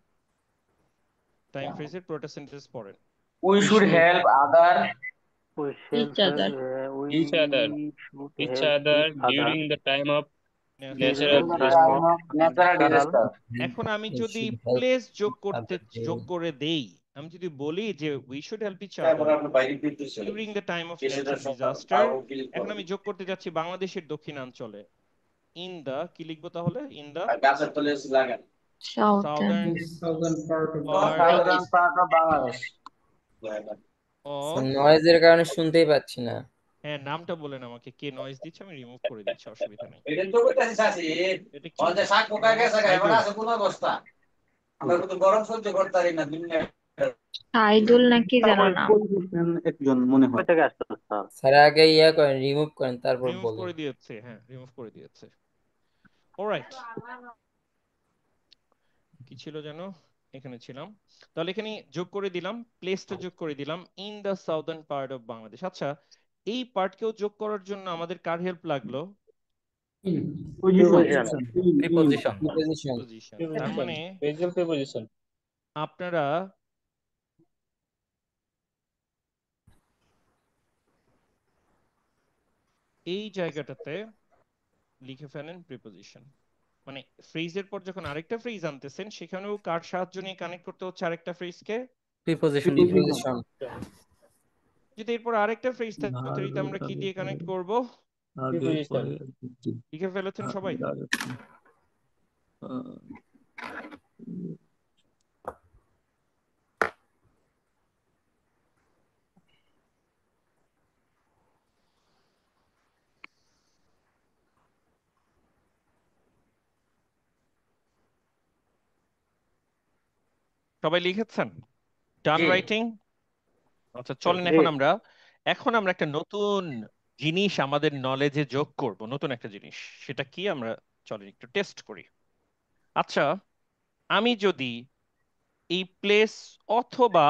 টাইম ফ্রেজের পুরোটা সেন্টেন্স পড়েন We should help other We shall each other we each other should each help other each other during the time of natural natural during the time time disaster. of of natural natural disaster. এখন আমি We যদি should help place যোগ other করে during দেই আমি যদি বলি যে we should help each other during the time of natural disaster এখন আমি যোগ করতে যাচ্ছি বাংলাদেশের দক্ষিণাঞ্চলে ইন দা কি লিখবো তাহলে in the southern southern southern part of part Southern part of Bangladesh. Of নয়েজের কারণে শুনতেই পাচ্ছি না। হ্যাঁ নামটা বলেন আমাকে কে নয়েজ দিচ্ছে আমি রিমুভ করে দিচ্ছি অসুবিধা নেই এটা কি সাইদুল নাকি যেন তারপরে নাম পজিশন একজন মনে হয়। কই থেকে আসছে স্যার? স্যার আগে ইয়া করেন, রিমুভ করেন, তারপর রিমুভ বলেন। করে দিয়েছে হ্যাঁ রিমুভ করে দিয়েছে অলরাইট কি ছিল যেন এখানে ছিলাম তাহলে এখানে যোগ করে দিলাম প্লেসটা যোগ করে দিলাম in the southern part of Bangladesh আচ্ছা এই পার্টকেও যোগ করার জন্য আমাদের কার হেল্প লাগলো Preposition. প্রিপজিশন প্রিপজিশন তার মানে Phrasal preposition. আপনারা এই জায়গাটাতে লিখে ফেলেন প্রিপজিশন মানে ফ্রেজের পর যখন আরেকটা ফ্রেজ আনতেছেন সেখানেও কার সাহায্য নিয়ে কানেক্ট করতে হচ্ছে আরেকটা ফ্রেজকে প্রিপজিশন যদি এরপর আরেকটা ফ্রেজ থাকে উত্তরিতে আমরা কি দিয়ে কানেক্ট করব Preposition. লিখে ফেলেছেন সবাই সবাই লিখেছেন ডান জি। রাইটিং আচ্ছা চলেন জি। এখন আমরা একটা নতুন জিনিস আমাদের নলেজে যোগ করব নতুন একটা জিনিস সেটা কি আমরা চলেন একটু টেস্ট করি আচ্ছা আমি যদি এই প্লেস অথবা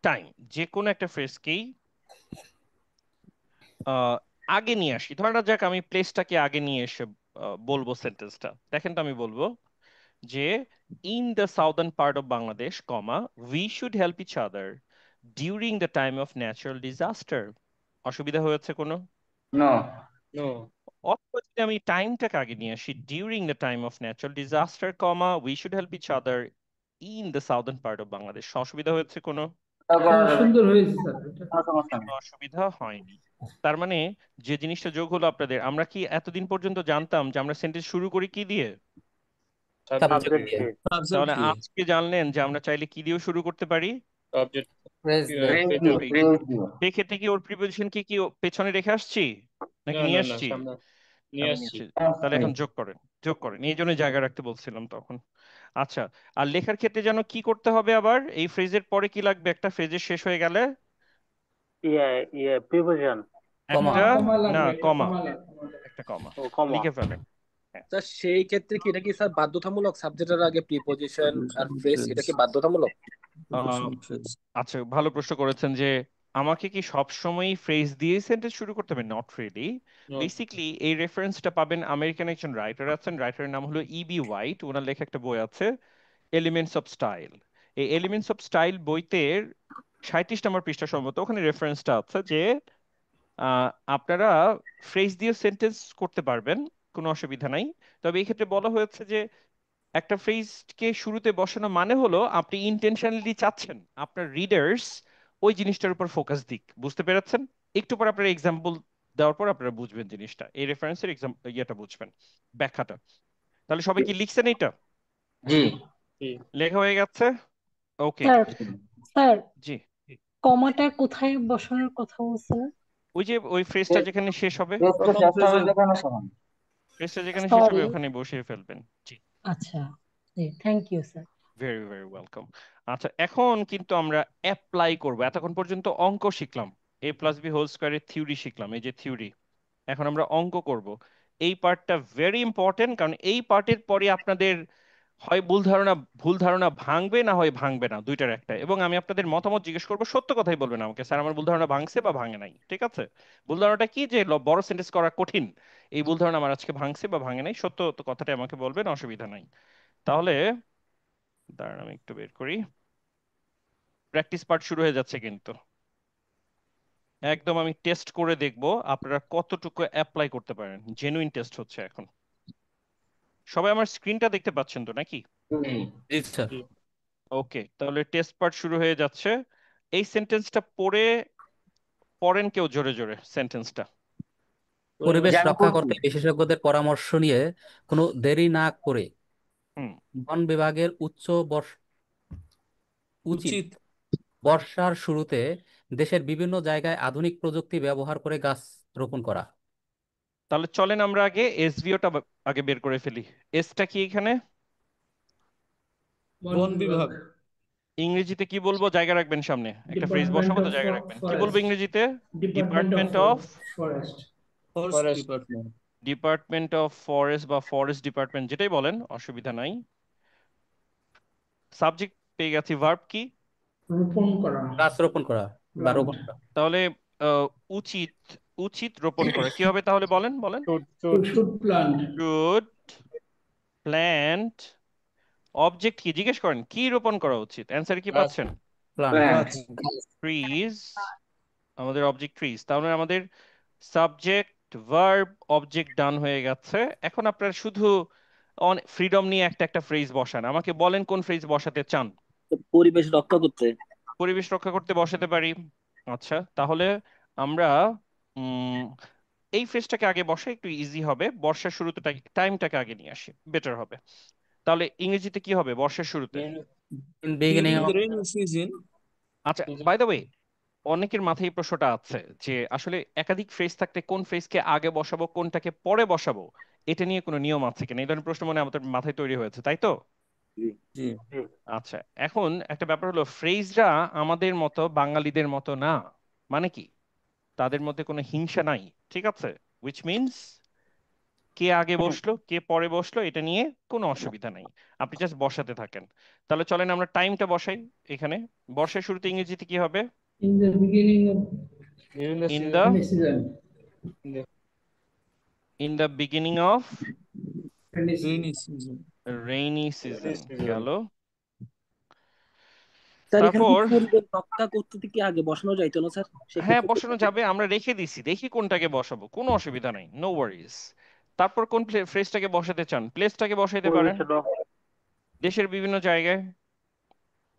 টাইম যে কোনো একটা ফ্রেজকেই আগে নিয়ে আসি ধরা যাক আমি প্লেসটাকে আগে নিয়ে এসে বলবো সেন্টেন্সটা দেখেন তো আমি বলবো যে in the southern part of Bangladesh comma we should help each other during the time of natural disaster অসুবিধা হয়েছে কোনো No. No. অথবা যদি আমি টাইমটাকে আগে নিয়ে আসি during the time of natural disaster comma we should help each other in the southern part of Bangladesh অসুবিধা হয়েছে কোনো সুন্দর হয়েছে স্যার এটা কোনো সমস্যা নেই। কোনো অসুবিধা হয়নি তার মানে যে জিনিসটা যোগ হলো আপনাদের আমরা কি এতদিন পর্যন্ত জানতাম যে আমরা সেন্টেন্স শুরু করি কি দিয়ে subject Subject. তাহলে আজকে জানলেন যে আমরা চাইলে কি দিয়েও শুরু করতে পারি Object. Press Praise Praise you, দিয়ে। praise you. সেক্ষেত্রে কি ওর প্রিপোজিশন কি পেছনে রেখে আসছি নাকি No, নিয়ে no, no. আসছি সামনে নিয়ে আমি আসছি। নিয়ে আসছি। তাহলে এখন যোগ করেন এই জন্য জায়গা রাখতে বলছিলাম তখন আচ্ছা আর লেখার ক্ষেত্রে যেন কি করতে হবে আবার এই ফ্রেজের পরে কি লাগবে একটা ফ্রেজের শেষ হয়ে গেলে Preposition. একটা কমা লাগবে না একটা কমা কমা লাগবে একটা কমা ও comma. লিখে ফেলেন স্যার সেই ক্ষেত্রে কি এটা কি স্যার বাধ্যতামূলক সাবজেক্টের আগে প্রিপজিশন আর ফ্রেজ এটা কি বাধ্যতামূলক আচ্ছা ভালো প্রশ্ন করেছেন যে আমাকে কি সব সময় ফ্রেজ দিয়ে সেন্টেন্স শুরু করতে হবে নট রিয়েলি No. বেসিক্যালি এই রেফারেন্সটা পাবেন আমেরিকান একজন রাইটার আছেন রাইটারের নাম হলো ইবি হোয়াইট ওনার লেখা একটা বই আছে এলিমেন্টস অফ স্টাইল এই এলিমেন্টস অফ স্টাইল বইতে 37 নম্বর পৃষ্ঠা সম্ভবত ওখানে রেফারেন্সটা আছে যে আপনারা ফ্রেজ দিয়ে সেন্টেন্স করতে পারবেন কোনো অসুবিধা নাই তবে এই ক্ষেত্রে বলা হয়েছে যে একটা ফ্রেজকে শুরুতে বসানো মানে হলো আপনি ইন্টেনশনালি চাচ্ছেন আপনার রিডার্স ওই জিনিসটার উপর ফোকাস দিক বুঝতে পেরেছেন একটু পর আপনার এক্সাম্পল দেওয়ার পর আপনারা বুঝবেন জিনিসটা এই রেফারেন্সের ইয়েটা বুঝবেন ব্যাখ্যাটা তাহলে সবাই কি লিখছেন এটা জি। লেখা হয়ে গেছে ওকে স্যার স্যার জি কমাটা কোথায় বসানোর কথা বলছেন ওই যে ওই ফ্রেজটা যেখানে শেষ হবে Praise শেষ হবে যেখানে সমান। ফ্রেজটা যেখানে শেষ হবে সরি ওখানে বসিয়ে ফেলবেন জি আচ্ছা জি thank you sir very very welcome আচ্ছা এখন কিন্তু আমরা অ্যাপ্লাই করব এতক্ষণ পর্যন্ত অঙ্ক শিখলাম a প্লাস বি হোল স্কয়ারের থিওরি শিখলাম এই যে থিওরি এখন আমরা অঙ্ক করব এই পার্টটা ভেরি ইম্পর্টেন্ট কারণ এই পার্টের পরে আপনাদের হয় ভুল ধারণা ভাঙবে না হয় ভাঙবে না, দুইটার একটা। এবং আমি আপনাদের মতামত জিজ্ঞেস করবো, সত্য কথাই বলবেন আমাকে, স্যার আমার ভুল ধারণা ভাঙছে বা ভাঙে নাই, ঠিক আছে? ভুল ধারণাটা কি, যে বড় সেন্টেন্স করা কঠিন, এই ভুল ধারণা আমার আজকে ভাঙছে বা ভাঙে নাই, সত্য তো কথাটা আমাকে বলবেন, অসুবিধা নাই। তাহলে দাঁড়ান আমি একটু বের করি। প্র্যাকটিস পার্ট শুরু হয়ে যাচ্ছে কিন্তু। একদম আমি টেস্ট করে দেখব আপনারা কতটুকু অ্যাপ্লাই করতে পারেন, জেনুইন টেস্ট হচ্ছে এখন। সবাই আমার স্ক্রিনটা দেখতে পাচ্ছেন তো নাকি? জি স্যার। ওকে, তাহলে টেস্ট পার্ট শুরু হয়ে যাচ্ছে। এই সেন্টেন্সটা পড়েন কেউ জোরে জোরে সেন্টেন্সটা। পরিবেশ রক্ষা করতে বিশেষজ্ঞদের পরামর্শ নিয়ে কোনো দেরি না করে বন বিভাগের উচিত বর্ষার শুরুতে দেশের বিভিন্ন জায়গায় আধুনিক প্রযুক্তি ব্যবহার করে গাছ রোপণ করা। তাহলে চলেন আমরা আগে এসভিওটা আগে বের করে ফেলি। এসটা কি এখানে? বন বিভাগ। ইংরেজিতে কি বলবো? জায়গা রাখবেন সামনে, একটা ফ্রেজ ডিপার্টমেন্ট বসাবো তো অফ জায়গা রাখবেন। কি ফরেস্ট। বলবো ইংরেজিতে? Department department of of forest. Forest department. Department of forest বা ফরেস্ট ডিপার্টমেন্ট, যেটাই বলেন অসুবিধা নাই। সাবজেক্ট পেয়ে গেছি, ভার্ব কি? রোপণ করা। গাছ রোপণ করা বা রোপণ করা। তাহলে উচিত, উচিত রোপণ করা কি হবে তাহলে? বলেন বলেন। Should plant. Should plant. Object কি? জিজ্ঞেস করেন কি রোপণ করা উচিত, অ্যান্সার কি পাচ্ছেন? ট্রিজ। আমাদের অবজেক্ট ট্রিজ। তাহলে আমাদের সাবজেক্ট ভার্ব অবজেক্ট ডান হয়ে গেছে। এখন আপনারা শুধু ফ্রিডম নিয়ে একটা একটা ফ্রেজ বসান, আমাকে বলেন কোন ফ্রেজ বসাতে চান। পরিবেশ রক্ষা করতে। পরিবেশ রক্ষা করতে বসাতে পারি। আচ্ছা, তাহলে আমরা এই ফ্রেজটাকে আগে বসাই, একটু ইজি হবে। বর্ষার শুরুতে টাইমটাকে আগে নিয়ে আসি, বেটার হবে। তাহলে ইংরেজিতে কি হবে বর্ষার শুরুতে? During the rainy season. আচ্ছা, বাই দ্য ওয়ে, অনেকের মাথায় এই প্রশ্নটা আছে যে আসলে একাধিক ফ্রেজ থাকতে কোন ফ্রেজকে আগে বসাবো কোনটাকে পরে বসাবো, এটা নিয়ে কোনো নিয়ম আছে কিনা, এই ধরনের প্রশ্ন মনে হয় আমাদের মাথায় তৈরি হয়েছে, তাই তো? আচ্ছা, এখন একটা ব্যাপার হলো, ফ্রেজরা আমাদের মতো বাঙালিদের মতো না। মানে কি? তাদের মধ্যে কোনো হিংসা নাই, ঠিক আছে? উইচ মিনস কে আগে বসলো কে পরে বসলো এটা নিয়ে কোনো অসুবিধা নাই, আপনি জাস্ট বসাতে থাকেন। তাহলে চলেন আমরা টাইমটা বসাই এখানে। বর্ষার শুরুতে ইংরেজিতে কি হবে? In the beginning of in the rainy season. in the beginning of Rainy season. rainy season গেল। স্যার এখানে কি তারপর পরিবেশ রক্ষা করতে কি আগে বসানো যাইতো না স্যার? হ্যাঁ বসানো যাবে, আমরা রেখে দিছি, দেখি কোনটাকে বসাবো, কোনো অসুবিধা নাই, নো ওয়ারিজ। তারপর কোন ফ্রেজটাকে বসাতে চান? প্লেসটাকে বসাইতে পারেন, দেশের বিভিন্ন জায়গায়।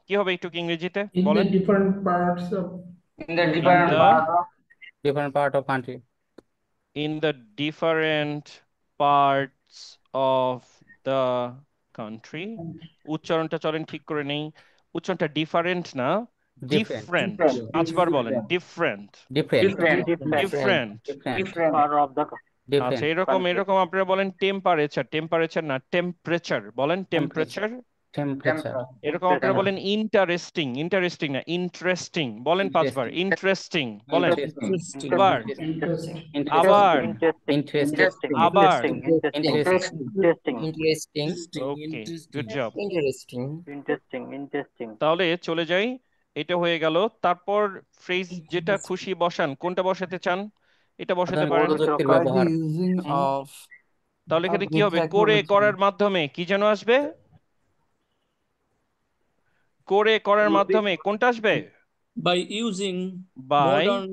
কি হবে একটু ইংরেজিতে In বলেন? the different parts of. In the different part of country. In the different parts of the country. উচ্চারণটা চলেন ঠিক করে নেই, উচ্চারণটা ডিফারেন্ট না, ডিফারেন্ট। পাঁচবার বলেন, ডিফারেন্ট ডিফারেন্ট। আচ্ছা, এরকম আপনারা বলেন টেম্পারেচার, টেম্পারেচার না টেম্পারেচার, বলেন টেম্পারেচার। এরকম আপনারা বলেন ইন্টারেস্টিং, ইন্টারেস্টিং না ইন্টারেস্টিং, বলেন পাঁচবার ইন্টারেস্টিং, বলেন আবার আবার আবার। ওকে, গুড জব। তাহলে চলে যাই, এটা হয়ে গেল। তারপর ফ্রেজ যেটা খুশি বসান, কোনটা বসাতে চান এটা বসাতে পারেন। তাহলে এখানে কি হবে? করে, করার মাধ্যমে, কি যেন আসবে? করে, করার মাধ্যমে, কোনটা আসবে? By using modern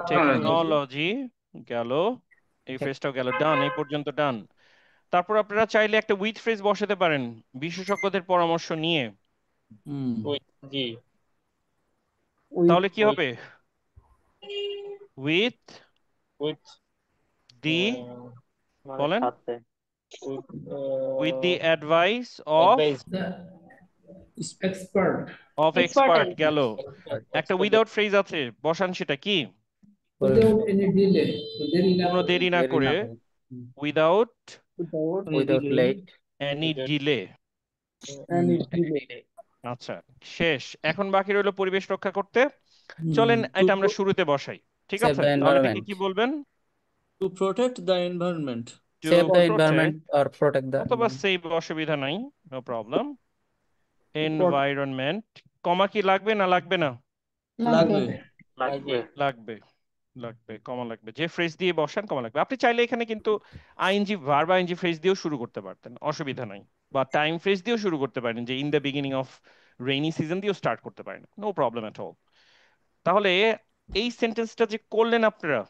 টেকনোলজি গেল, এই ফ্রেজটাও গেল, ডান, এই পর্যন্ত ডান। তারপর আপনারা চাইলে একটা উইথ ফ্রেজ বসাতে পারেন বিশেষজ্ঞদের পরামর্শ নিয়ে। তাহলে কি হবে? উইথ দি, বলেন, with the advice of expert গেল। একটা উইদাউট ফ্রেজ আছে, বসান, সেটা কি? Without any delay. কোনো দেরি না করে, without any delay। আচ্ছা, শেষ। এখন বাকি রইল পরিবেশ রক্ষা করতে। চলেন এটা আমরা শুরুতে বসাই, ঠিক আছে? তাহলে দেখি কি বলবেন। To protect the environment. To save the protect environment or protect the অথবা সেভ, অসুবিধা নাই, নো প্রবলেম। এনভায়রনমেন্ট, কমা কি লাগবে না লাগবে না? লাগবে। লাগবে, লাগবে, কমা লাগবে। যে ফ্রেজ দিয়ে বসান কমা লাগবে। আপনি চাইলে এখানে কিন্তু আইএনজি, ভার্ব আইএনজি ফ্রেজ দিয়েও শুরু করতে পারতেন, অসুবিধা নাই। বা টাইম ফ্রেজ দিয়েও শুরু করতে পারেন, যে in the beginning of rainy season দিয়েও স্টার্ট করতে পারেন, নো প্রবলেম এট অল। তাহলে এই সেন্টেন্সটা যে করলেন আপনারা,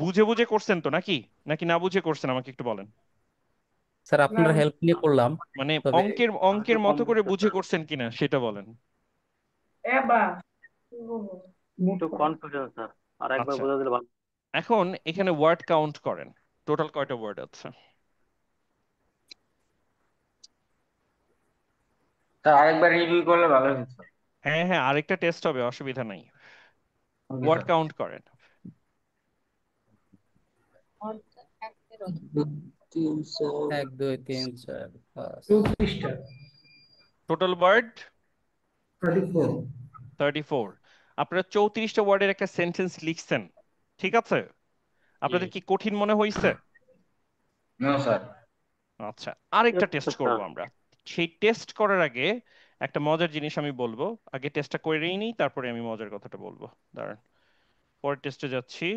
বুঝে বুঝে করছেন তো নাকি, নাকি না বুঝে করছেন আমাকে একটু বলেন। স্যার আপনার হেল্প নিয়ে করলাম, মানে তবে অঙ্কের মতো করে বুঝে করছেন কিনা সেটা বলেন। একটু কনফিউশন স্যার, আর একবার আচ্ছা, বোঝা দিলে ভালো। এখন এখানে ওয়ার্ড কাউন্ট করেন, টোটাল কয়টা ওয়ার্ড আছে? স্যার আরেকবার রিভিউ করলে ভালো হতো। হ্যাঁ হ্যাঁ, আরেকটা টেস্ট হবে, অসুবিধা নাই। ওকে ওয়ার্ড স্যার। কাউন্ট করেন। 1 2 3 4 5 চৌত্রিশটা, টোটাল ওয়ার্ড 34। 34। আপনারা 34টা ওয়ার্ডের একটা সেন্টেন্স লিখছেন, ঠিক আছে? আপনাদের কি কঠিন মনে হয়েছে? No sir. আচ্ছা, আরেকটা টেস্ট করব আমরা। সেই টেস্ট করার আগে একটা মজার জিনিস আমি বলবো, আগে টেস্টটা করেই নিই, তারপরে আমি মজার কথাটা বলবো। দাঁড়ান, পরের টেস্টে যাচ্ছি।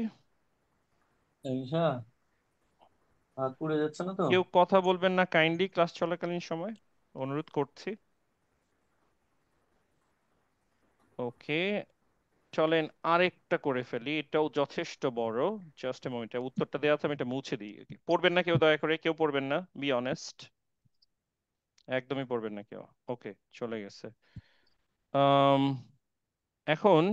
হ্যাঁ, হাত পুড়ে যাচ্ছে না তো? কেউ কথা বলবেন না কাইন্ডলি ক্লাস চলাকালীন সময়, অনুরোধ করছি। ওকে, চলেন আরেকটা করে ফেলি, এটাও যথেষ্ট বড়। জাস্ট এ মোমেন্ট, উত্তরটা দেওয়া আছে, আমি এটা মুছে দিই। পড়বেন না কেউ, দয়া করে কেউ পড়বেন না, বি অনেস্ট, একদমই পড়বেন না কেউ। ওকে, চলে গেছে। এখন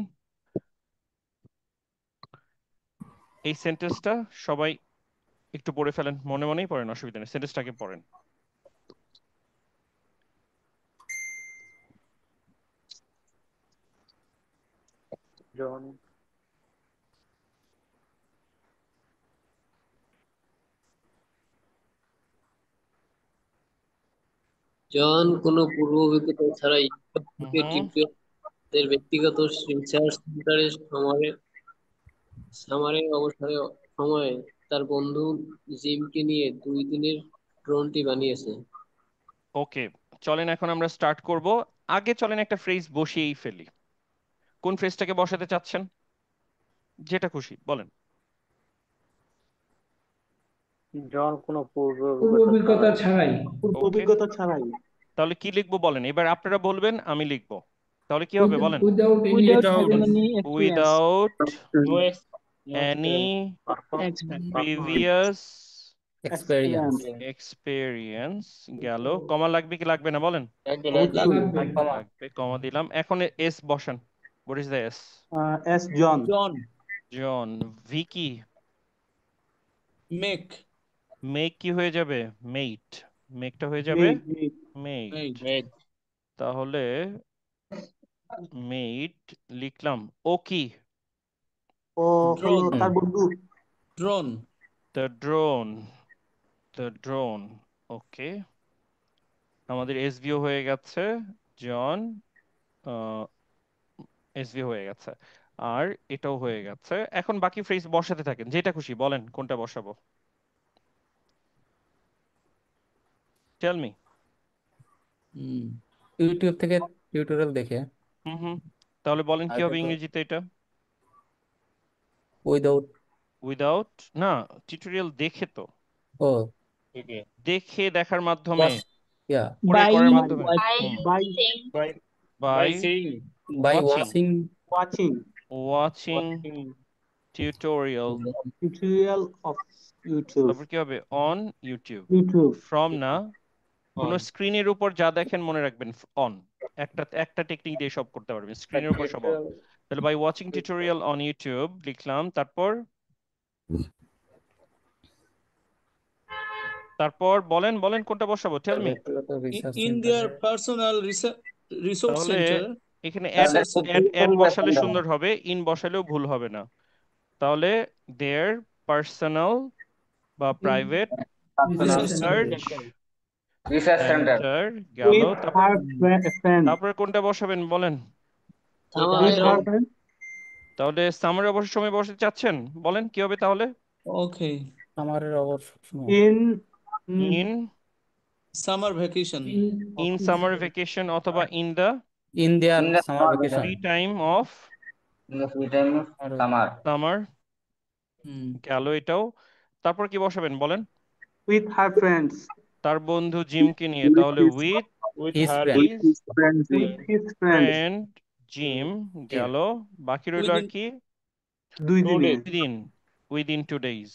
এই সেন্টেন্সটা সবাই একটু পড়ে ফেলেন, মনে মনেই পড়েন, অসুবিধা নেই, সেন্টেন্সটাকে পড়েন। জন জন কোনো পূর্ব অভিজ্ঞতা ছাড়াই টিউটোরিয়ালের ব্যক্তিগত রিসার্চ সেন্টারে সামারের অবসরের সময়ে তার বন্ধু জিমকে নিয়ে 2 দিনের ড্রোনটি বানিয়েছে। ওকে, চলেন এখন আমরা স্টার্ট করব। আগে চলেন একটা ফ্রেজ বসিয়েই ফেলি। কোন ফ্রেজটাকে বসাতে চাচ্ছেন? যেটা খুশি বলেন। জন কোনো পূর্ব অভিজ্ঞতা ছাড়াই। অভিজ্ঞতা ছাড়াই। তাহলে কি লিখবো বলেন, এবার আপনারা বলবেন, আমি লিখবো। তাহলে কি হবে বলেন? Without without any previous experience. গেল, কমা লাগবে কি লাগবে না বলেন? লাগবে, কমা দিলাম। এখন এস বসান। What is the S? S John. John. V কি? মেক। মেক কি হয়ে যাবে? মেট। মেকটা হয়ে যাবে মেট। তাহলে মেট লিখলাম। ও কি? ও হলো তার বন্ধু। ড্রোন। The drone. ওকে, আমাদের এসভিও হয়ে গেছে। জন এসভিও হয়ে গেছে, আর এটাও হয়ে গেছে। এখন বাকি ফ্রেজ বসাতে থাকেন, যেটা খুশি বলেন কোনটা বসাবো। Tell me. ইউটিউব থেকে টিউটোরিয়াল দেখে। তাহলে বলেন কি হবে ইংরেজিতে এটা? উইদাউট না, টিউটোরিয়াল দেখে তো। ও, দেখে, দেখার মাধ্যমে, বাই করার মাধ্যমে, by watching tutorial of YouTube. তারপর কি হবে? On YouTube. ফ্রম না, কোন স্ক্রিনের উপর যা দেখেন মনে রাখবেন অন, একটা টেকনিক দিয়ে সব করতে পারবেন, স্ক্রিনের উপর সব on। তাহলে by watching tutorial on YouTube লিখলাম। তারপর বলেন বলেন কোনটা বসাবো, tell me. In their personal resource তাহলে সেন্টার। এখানে অ্যাড বসালে সুন্দর হবে, ইন বসালেও ভুল হবে না। তাহলে দেয়ার পার্সোনাল বা প্রাইভেট রিসার্চ সেন্টার গেল। তারপরে কোনটা বসাবেন বলেন? তাহলে সামারি অবসর সময় বসাতে চাচ্ছেন, বলেন কি হবে তাহলে? Okay. আমাদের অবশ্য সময় in in Summer vacation. In summer vacation অথবা ইন দ্য ইন্ডিয়ার In the summer summer vacation free vacation. Time of In the free time of আর summer. Summer Hmm. গেল এটাও। তারপর কি বসাবেন বলেন? With her friends. তার বন্ধু জিমকে নিয়ে, তাহলে with with his her friend his with his friends friend Jim গেল। বাকি রইল আর Within কি? 2 2 দিনে। days. Within within 2 days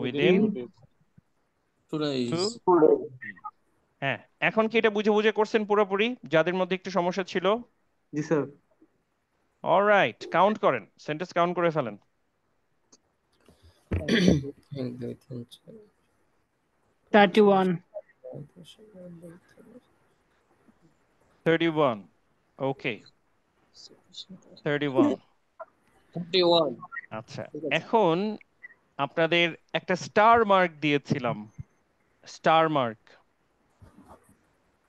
Within within 2 days. 2 days. 2 হ্যাঁ, এখন কি এটা বুঝে বুঝে করছেন পুরোপুরি, যাদের মধ্যে একটু সমস্যা ছিল? জি স্যার। অলরাইট, কাউন্ট করেন, সেন্টেন্স কাউন্ট করে ফেলেন। 1 2 3 4 31 31 ওকে 31 31 আচ্ছা, ঠিক আছে। এখন আপনাদের একটা স্টার মার্ক দিয়েছিলাম। স্টার মার্ক,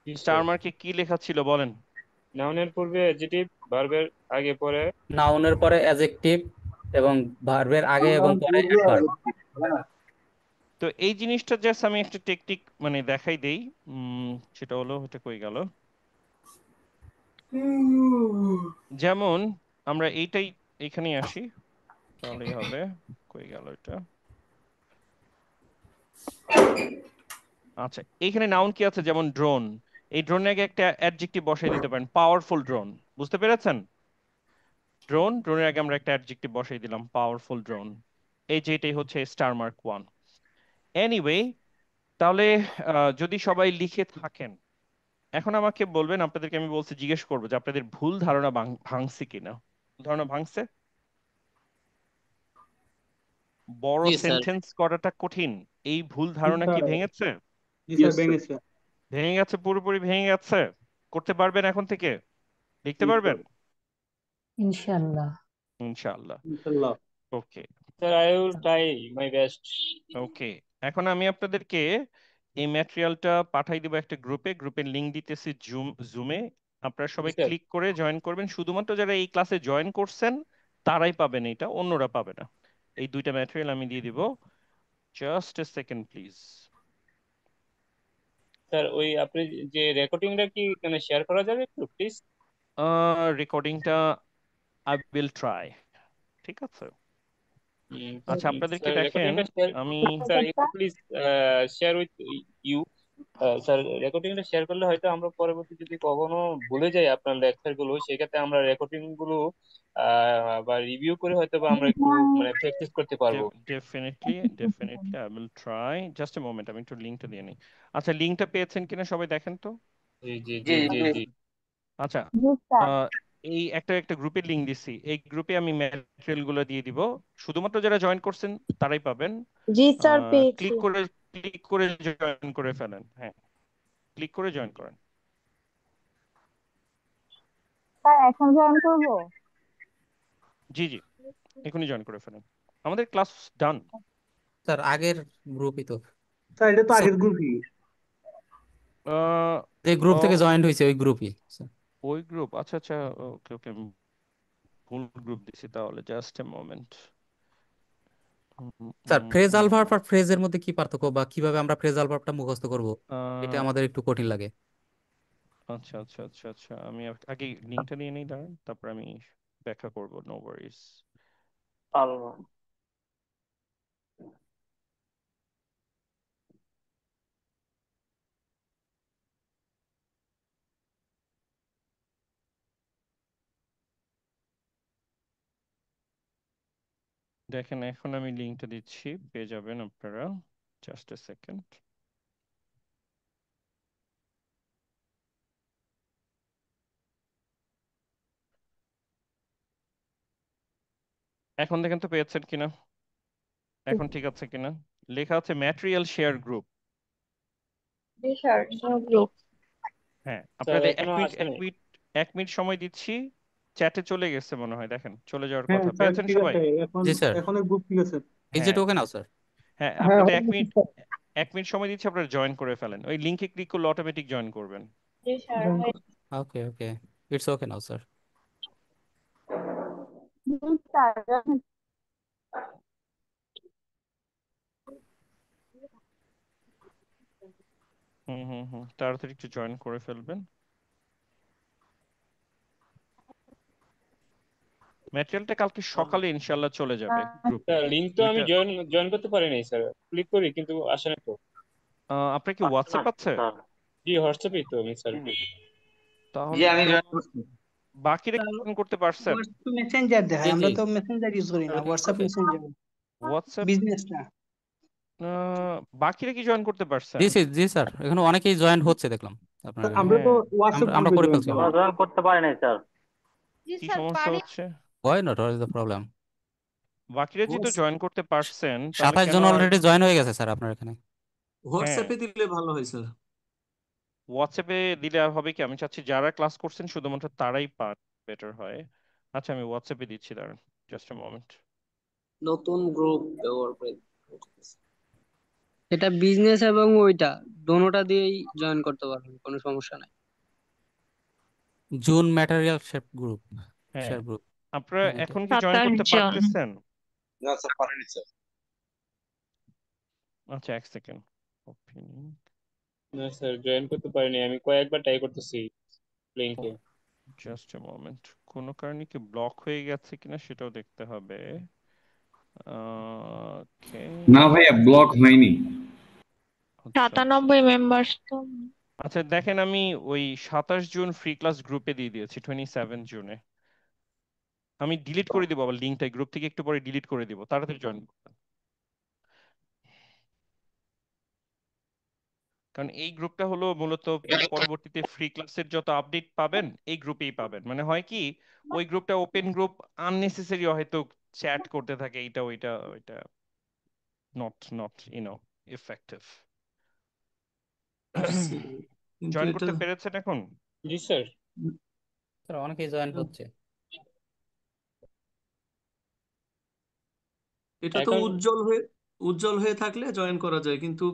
স্টার মার্কে কি লেখা ছিল বলেন? নাউনের পূর্বে অ্যাডজেক্টিভ, ভার্বের আগে পরে নাউনের পরে অ্যাডজেক্টিভ এবং ভার্বের আগে এবং পরে অ্যাডভার্ব। তো এই জিনিসটা জাস্ট আমি একটা টেকনিক মানে দেখাই দেই। সেটা হলো, এটা কই গেল? যেমন আমরা এইটাই এখানে আসি, তাহলেই হবে। কই গেল এটা? আচ্ছা, এইখানে নাউন কি আছে? যেমন ড্রোন, এই ড্রোনের আগে একটা অ্যাডজেক্টিভ বসাই দিতে পারেন, পাওয়ারফুল ড্রোন। বুঝতে পেরেছেন? ড্রোন, ড্রোনের আগে আমরা একটা অ্যাডজেক্টিভ বসাই দিলাম, পাওয়ারফুল ড্রোন। এই যে এটাই হচ্ছে স্টার মার্ক 1। এনিওয়ে, তাহলে যদি সবাই লিখে থাকেন, এখন আমাকে বলবেন, আপনাদেরকে আমি বলছি, জিজ্ঞেস করবো যে আপনাদের ভুল ধারণা ভাঙছে কিনা। ধারণা ভাঙছে? বড় জি স্যার। সেন্টেন্স করাটা কঠিন, এই ভুল ধারণা কি ভেঙেছে? জি স্যার, ভেঙেছে। ভেঙে গেছে, পুরোপুরি ভেঙে গেছে। করতে পারবেন এখন থেকে? লিখতে পারবেন ইনশাআল্লাহ। ইনশাআল্লাহ? ইনশাআল্লাহ। Okay sir I will try my best. Okay, এখন আমি আপনাদেরকে এই ম্যাটেরিয়ালটা পাঠাই দিব একটা গ্রুপে। গ্রুপের লিংক দিতেছি জুমে। আপনারা সবাই স্যার ক্লিক করে জয়েন করবেন। শুধুমাত্র যারা এই ক্লাসে জয়েন করছেন তারাই পাবেন এটা, অন্যরা পাবে না। এই দুইটা ম্যাটেরিয়াল আমি দিয়ে দিব। Just a second please. Sir ওই আপনি যে রেকর্ডিংটা কি এখানে শেয়ার করা যাবে একটু প্লিজ? রেকর্ডিংটা আই উইল ট্রাই। ঠিক আছে। আচ্ছা, আপনাদেরকে স্যার দেখেন রেকর্ডিংটা শেয়ার, আমি স্যার একটু please share with you. Sir রেকর্ডিংটা শেয়ার করলে হয়তো আমরা পরবর্তী যদি কখনো ভুলে যাই আপনার লেকচার গুলো, সেক্ষেত্রে আমরা রেকর্ডিং গুলো বা রিভিউ করে হয়তো বা আমরা একটু মানে প্র্যাকটিস করতে পারবো। Definitely I will try. Just a moment, আমি একটু লিংকটা দিয়ে নিই। আচ্ছা, লিংকটা পেয়েছেন কিনা সবাই দেখেন তো। জি জি জি জি জি জি জি। আচ্ছা, এই একটা গ্রুপের লিংক দিছি, এই গ্রুপে আমি ম্যাটেরিয়াল গুলো দিয়ে দিব। শুধুমাত্র যারা জয়েন করছেন তারাই পাবেন। জি স্যার, পেয়েছি। ক্লিক করে জয়েন করে ফেলেন। হ্যাঁ, ক্লিক করে জয়েন করেন। স্যার এখন জয়েন করব? জি জি, এখনই জয়েন করে ফেলেন। আমাদের ক্লাস ডান। স্যার আগের গ্রুপই তো, স্যার এটা তো আগের গ্রুপই। যে গ্রুপ থেকে জয়েন্ট হয়েছে ওই গ্রুপই। ওই গ্রুপ, আচ্ছা আচ্ছা, ওকে ওকে, ভুল গ্রুপ দিছি তাহলে। Just a moment. Sir phrasal verb আর ফ্রেজের মধ্যে কি পার্থক্য, বা কিভাবে আমরা ফ্রেজাল ভার্বটা মুখস্থ করব, এটা আমাদের একটু কঠিন লাগে। আচ্ছা আচ্ছা আচ্ছা আচ্ছা, আমি আগে লিংকটা নিয়ে নিই, দাঁড়ান, তারপর আমি ব্যাখ্যা করব। নো ওয়ারিস। দেখেন, এখন আমি লিংকটা দিচ্ছি, পেয়ে যাবেন আপনারা। Just a second. এখন দেখেন তো পেয়েছেন কিনা, এখন ঠিক আছে কিনা। লেখা আছে ম্যাটেরিয়াল শেয়ার গ্রুপ। জি স্যার, গ্রুপ। হ্যাঁ, স্যার আপনাদের এখনো আসেনি। এক মিনিট সময় দিচ্ছি। চ্যাটে চলে গেছে মনে হয়, দেখেন চলে যাওয়ার হ্যাঁ কথা। স্যার, পেয়েছেন ঠিক সবাই? আছে। এখন জি স্যার। এখন গ্রুপ ঠিক আছে। এই যে টোকেন নাও স্যার। হ্যাঁ, আপনাদের এক মিনিট সময় দিচ্ছি, আপনারা জয়েন করে ফেলেন। ওই লিংকে ক্লিক করলে অটোমেটিক জয়েন করবেন। জি sir. Okay okay, it's okay now sir. জি স্যার। তাড়াতাড়ি একটু জয়েন করে ফেলবেন। ম্যাটেরিয়ালটা কালকে সকালে ইনশাআল্লাহ চলে যাবে গ্রুপে। লিংক তো আমি জয়েন করতে পারি নাই স্যার, ক্লিক করি কিন্তু আসে না তো। আপনার কি হোয়াটসঅ্যাপ আছে? জি হোয়াটসঅ্যাপই তো আমি স্যার। তাহলে বাকিরা কি জয়েন করতে পারছেন? হোয়াটসঅ্যাপ মেসেঞ্জার দেখায়, আমরা তো মেসেঞ্জার ইউজ করি না, হোয়াটসঅ্যাপ মেসেঞ্জার হোয়াটসঅ্যাপ বিজনেসটা। বাকিরা কি জয়েন করতে পারছেন? জি স্যার, এখানে অনেকেই জয়েন হচ্ছে দেখলাম আপনার। আমরা তো হোয়াটসঅ্যাপ আমরা করে ফেলছি। জয়েন করতে পারি নাই স্যার। কি সমস্যা হচ্ছে? Why not? What is the problem? বাকিরা যেহেতু জয়েন করতে পারছেন, 27 জন অলরেডি জয়েন হয়ে গেছে স্যার আপনার এখানে। হোয়াটসঅ্যাপে দিলে ভালো হয় স্যার। হোয়াটসঅ্যাপে দিলে হবে কি, আমি চাচ্ছি যারা ক্লাস করছেন শুধুমাত্র তারাই পান, বেটার হয়। আচ্ছা আমি হোয়াটসঅ্যাপে দিচ্ছি, দাঁড়ান জাস্ট আ মোমেন্ট। নতুন গ্রুপ ব্যবহার করে। এটা বিজনেস এবং ওইটা দোনোটা দিয়েই জয়েন করতে পারবেন, কোনো সমস্যা নাই। জুন ম্যাটেরিয়াল শেপ গ্রুপ, হ্যাঁ শেয়ার গ্রুপ। আপনারা এখন কি জয়েন করতে পারতেছেন? না স্যার পারেনি স্যার। আচ্ছা এক সেকেন্ড। না স্যার জয়েন করতে পারিনি, আমি কয়েকবার ট্রাই করতেছি লিংকে। জাস্ট আ মোমেন্ট, কোনো কারণে কি ব্লক হয়ে গেছে কিনা সেটাও দেখতে হবে। ওকে না ভাইয়া ব্লক হয়নি। 97 মেম্বার্স তো। আচ্ছা দেখেন, আমি ওই 27 জুন ফ্রি ক্লাস গ্রুপে দিয়ে দিয়েছি, 27 জুনে। আমি ডিলিট করে দিব আবার লিংকটা, গ্রুপ থেকে একটু পরে ডিলিট করে দিব, তাড়াতাড়ি জয়েন করবেন। কারণ এই গ্রুপটা হলো মূলত পরবর্তীতে ফ্রি ক্লাসের যত আপডেট পাবেন এই গ্রুপেই পাবেন। মানে হয় কি, ওই গ্রুপটা ওপেন গ্রুপ, আননেসেসারি হয়তো চ্যাট করতে থাকে, এইটা ওইটা ওইটা নট এফেক্টিভ। জয়েন করতে পেরেছেন এখন? জি স্যার। স্যার অনেকেই জয়েন হচ্ছে। এটা তো উজ্জ্বল হয়ে থাকলে জয়েন করা যায়, কিন্তু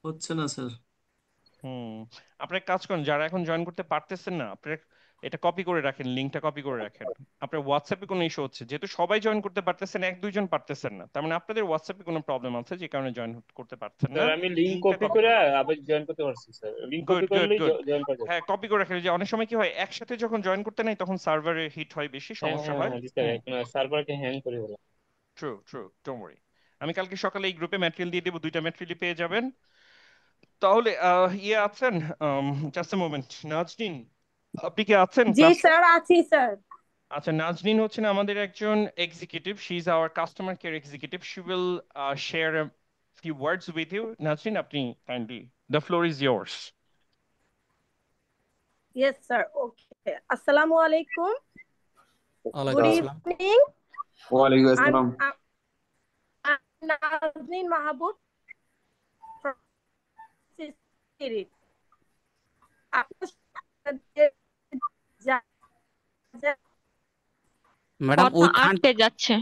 হচ্ছে না স্যার। আপনার কাজ করেন, যারা এখন জয়েন করতে পারতেছেন না, আপনার এটা কপি করে রাখেন, লিংকটা কপি করে রাখেন। আপনার হোয়াটসঅ্যাপে কোনো ইস্যু হচ্ছে, যেহেতু সবাই জয়েন করতে পারতেছেন, এক দুইজন পারতেছেন না, তার মানে আপনাদের হোয়াটসঅ্যাপে কোনো প্রবলেম আছে যে কারণে জয়েন করতে পারছেন না। স্যার আমি লিংক কপি করে আবার জয়েন করতে পারছি স্যার। লিংক কপি করলেই জয়েন করা যায়। হ্যাঁ কপি করে রাখেন, যে অনেক সময় কি হয় একসাথে যখন জয়েন করতে নাই তখন সার্ভারে হিট হয়, বেশি সমস্যা হয়। সার্ভারকে হ্যাং করে বলা। True don't worry. আমি কালকে সকালে এই গ্রুপে ম্যাটেরিয়াল দিয়ে দেব, 2টা ম্যাটেরিয়াল পেয়ে যাবেন। তাহলে ইয়ে আছেন, জাস্ট আ মোমেন্ট, নাজনীন আপনি কি আছেন? জি স্যার আছি স্যার। আচ্ছা নাজনীন হচ্ছেন আমাদের একজন executive, she is our customer care executive, she will share a few words with you. Nazneen আপনি kindly, the floor is yours. Yes sir, okay. আসসালামু আলাইকুম, ওয়ালাইকুম গুড আসসালাম। ইভিনিং। ওয়ালাইকুম আসসালাম। নাজনীন মাহবুব সিরিজ। ম্যাডাম যাচ্ছে।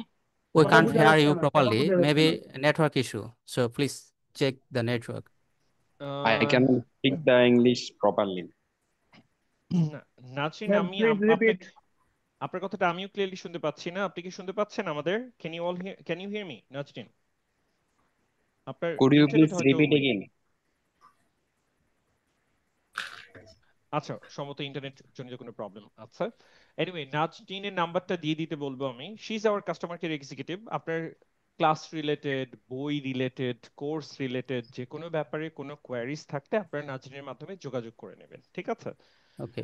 we can't hear you properly, maybe network issue, so please check the network. I can speak the English properly. Naznin আমি আপনার কথাটা আমিও ক্লিয়ারলি শুনতে পাচ্ছি না, আপনি কি শুনতে পাচ্ছেন আমাদের? can you hear me Naznin? আপনার Could you please repeat again? আচ্ছা সম্ভবত ইন্টারনেট জনিত কোনো প্রবলেম আছে। এনিওয়ে নাজনীনের নাম্বারটা দিয়ে দিতে বলবো আমি। She is our customer care executive. আপনার ক্লাস রিলেটেড, বই রিলেটেড, কোর্স রিলেটেড যে কোনো ব্যাপারে কোনো কোয়ারিজ থাকলে আপনারা নাজনীনের মাধ্যমে যোগাযোগ করে নেবেন, ঠিক আছে? ওকে।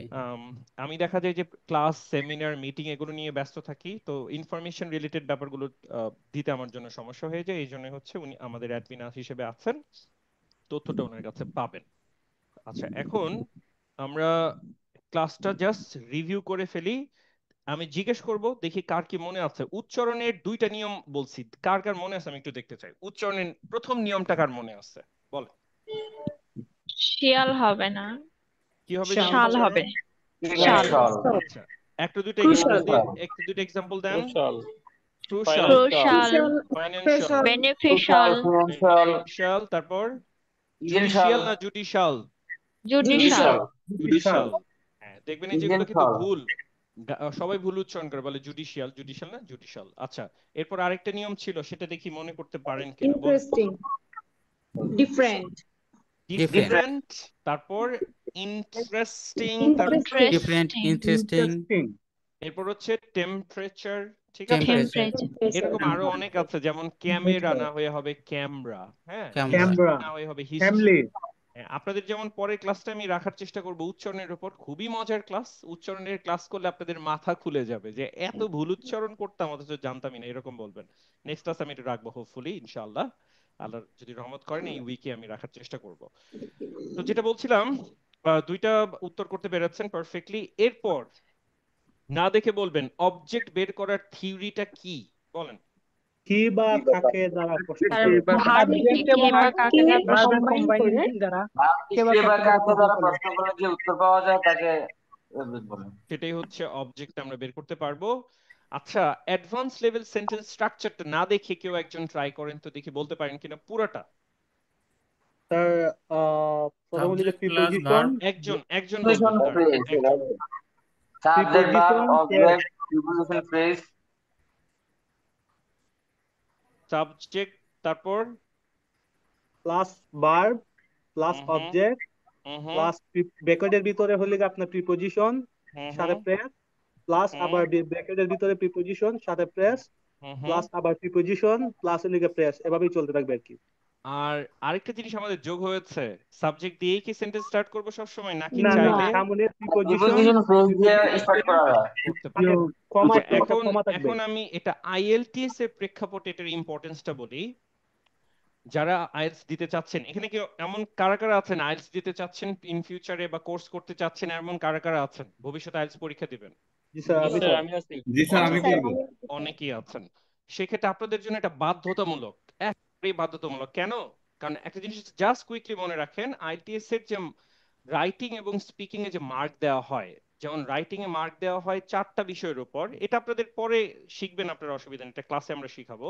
আমি দেখা যায় যে ক্লাস, সেমিনার, মিটিং এগুলো নিয়ে ব্যস্ত থাকি, তো ইনফরমেশন রিলেটেড ব্যাপারগুলো দিতে আমার জন্য সমস্যা হয়ে যায়, এই জন্য হচ্ছে উনি আমাদের অ্যাডমিন হিসেবে আছেন, তথ্যটা ওনার কাছে পাবেন। আচ্ছা এখন আমরা ক্লাসটা জাস্ট রিভিউ করে ফেলি। আমি জিজ্ঞেস করব, দেখি কার কি মনে আছে। উচ্চারণের 2টা নিয়ম বলছি, কার কার মনে আছে আমি একটু দেখতে চাই। উচ্চারণের প্রথম নিয়মটা কার মনে আছে বলে? শিয়াল হবে না, কি হবে? শাল হবে। আচ্ছা একটা দুটো এক্সাম্পল দেন। ক্রুশাল, ফাইন্যান্সিয়াল, বেনিফিশিয়াল, তারপর জুডিশিয়াল না জুডিশিয়াল? জুডিশিয়াল। হ্যাঁ দেখবেন এই যেগুলো কিন্তু ভুল, সবাই ভুল উচ্চারণ করে, বলে জুডিশিয়াল না জুডিশিয়াল। আচ্ছা এরপর আরেকটা নিয়ম ছিল, সেটা দেখি মনে করতে পারেন কিনা। Different. ডিফারেন্ট, তারপর ইন্টারেস্টিং, তারপর ডিফারেন্ট, ইন্টারেস্টিং, এরপর হচ্ছে টেম্পারেচার, ঠিক আছে? টেম্পারেচার, এরকম আরো অনেক আছে, যেমন ক্যামেরা না হয়ে হবে ক্যামরা, হ্যাঁ, ক্যামব্রা, না হয়ে হবে ফ্যামিলি। আপনাদের যেমন পরের ক্লাসটা আমি রাখার চেষ্টা করব উচ্চারণের উপর, খুবই মজার ক্লাস। উচ্চারণের ক্লাস করলে আপনাদের মাথা খুলে যাবে যে এত ভুল উচ্চারণ করতাম অথচ জানতামই না, এরকম বলবেন। নেক্সট ক্লাস আমি এটা রাখবো হোপফুলি, ইনশাআল্লাহ। আল্লাহ যদি রহমত করেন এই উইকে আমি রাখার চেষ্টা করব। তো যেটা বলছিলাম, দুইটা উত্তর করতে পেরেছেন পারফেক্টলি। এরপর না দেখে বলবেন অবজেক্ট বের করার থিওরিটা কি, বলেন। কি বা কাকে দ্বারা প্রশ্ন স্যার করে? ভার্ব কে বা কাকে দ্বারা ভার্বের কম্বাইন করে কম্বাইনিং দ্বারা কে বা কাকে দ্বারা প্রশ্ন করলে যে উত্তর পাওয়া যায় তাকে অবজেক্ট বলে। সেটাই হচ্ছে অবজেক্ট, আমরা বের করতে পারবো। আচ্ছা, অ্যাডভান্স লেভেল সেন্টেন্স স্ট্রাকচারটা না দেখে কেউ একজন ট্রাই করেন তো, দেখি বলতে পারেন কিনা পুরোটা। স্যার প্রথমে দিলে প্রিপোজিশন, একজন বলবেন sir. Subject verb object preposition phrase, subject, তারপর plus verb plus object plus ব্র্যাকেটের ভিতরে হলে আপনার প্রিপোজিশন সাথে প্রেস, প্লাস আবার ব্র্যাকেটের ভিতরে প্রিপোজিশন সাথে প্রেস, প্লাস আবার প্রিপোজিশন প্লাস হলে প্রেস, এভাবেই চলতে থাকবে আর কি। আর আরেকটা জিনিস আমাদের যোগ হয়েছে, সাবজেক্ট দিয়েই কি সেন্টেন্স স্টার্ট করব সব সময়, নাকি না না, চাইলে সামনে প্রিপোজিশন ফ্রেজ দিয়ে স্টার্ট করা যায়। এখন আমি এটা আইএলটিএস এর প্রেক্ষাপটে এটার ইম্পর্টেন্সটা বলি। যারা আইএলটিএস দিতে চাচ্ছেন, এখানে কি এমন কারা কারা আছেন আইএলটিএস দিতে চাচ্ছেন ইন ফিউচারে, বা কোর্স করতে চাচ্ছেন, এমন কারা কারা আছেন ভবিষ্যতে আইএলটিএস পরীক্ষা দিবেন? জি স্যার, আমি আছি। জি স্যার, আমি করব। অনেকেই আছেন। সেক্ষেত্রে আপনাদের জন্য এটা বাধ্যতামূলক, একেবারেই বাধ্যতামূলক। কেন? কারণ একটা জিনিস জাস্ট কুইকলি মনে রাখেন, আইএলটিএস এর যে রাইটিং এবং স্পিকিং এ যে মার্ক দেওয়া হয়, যেমন রাইটিং এ মার্ক দেওয়া হয় 4টা বিষয়ের উপর, এটা আপনাদের পরে শিখবেন, আপনার অসুবিধা নেই, এটা ক্লাসে আমরা শিখাবো।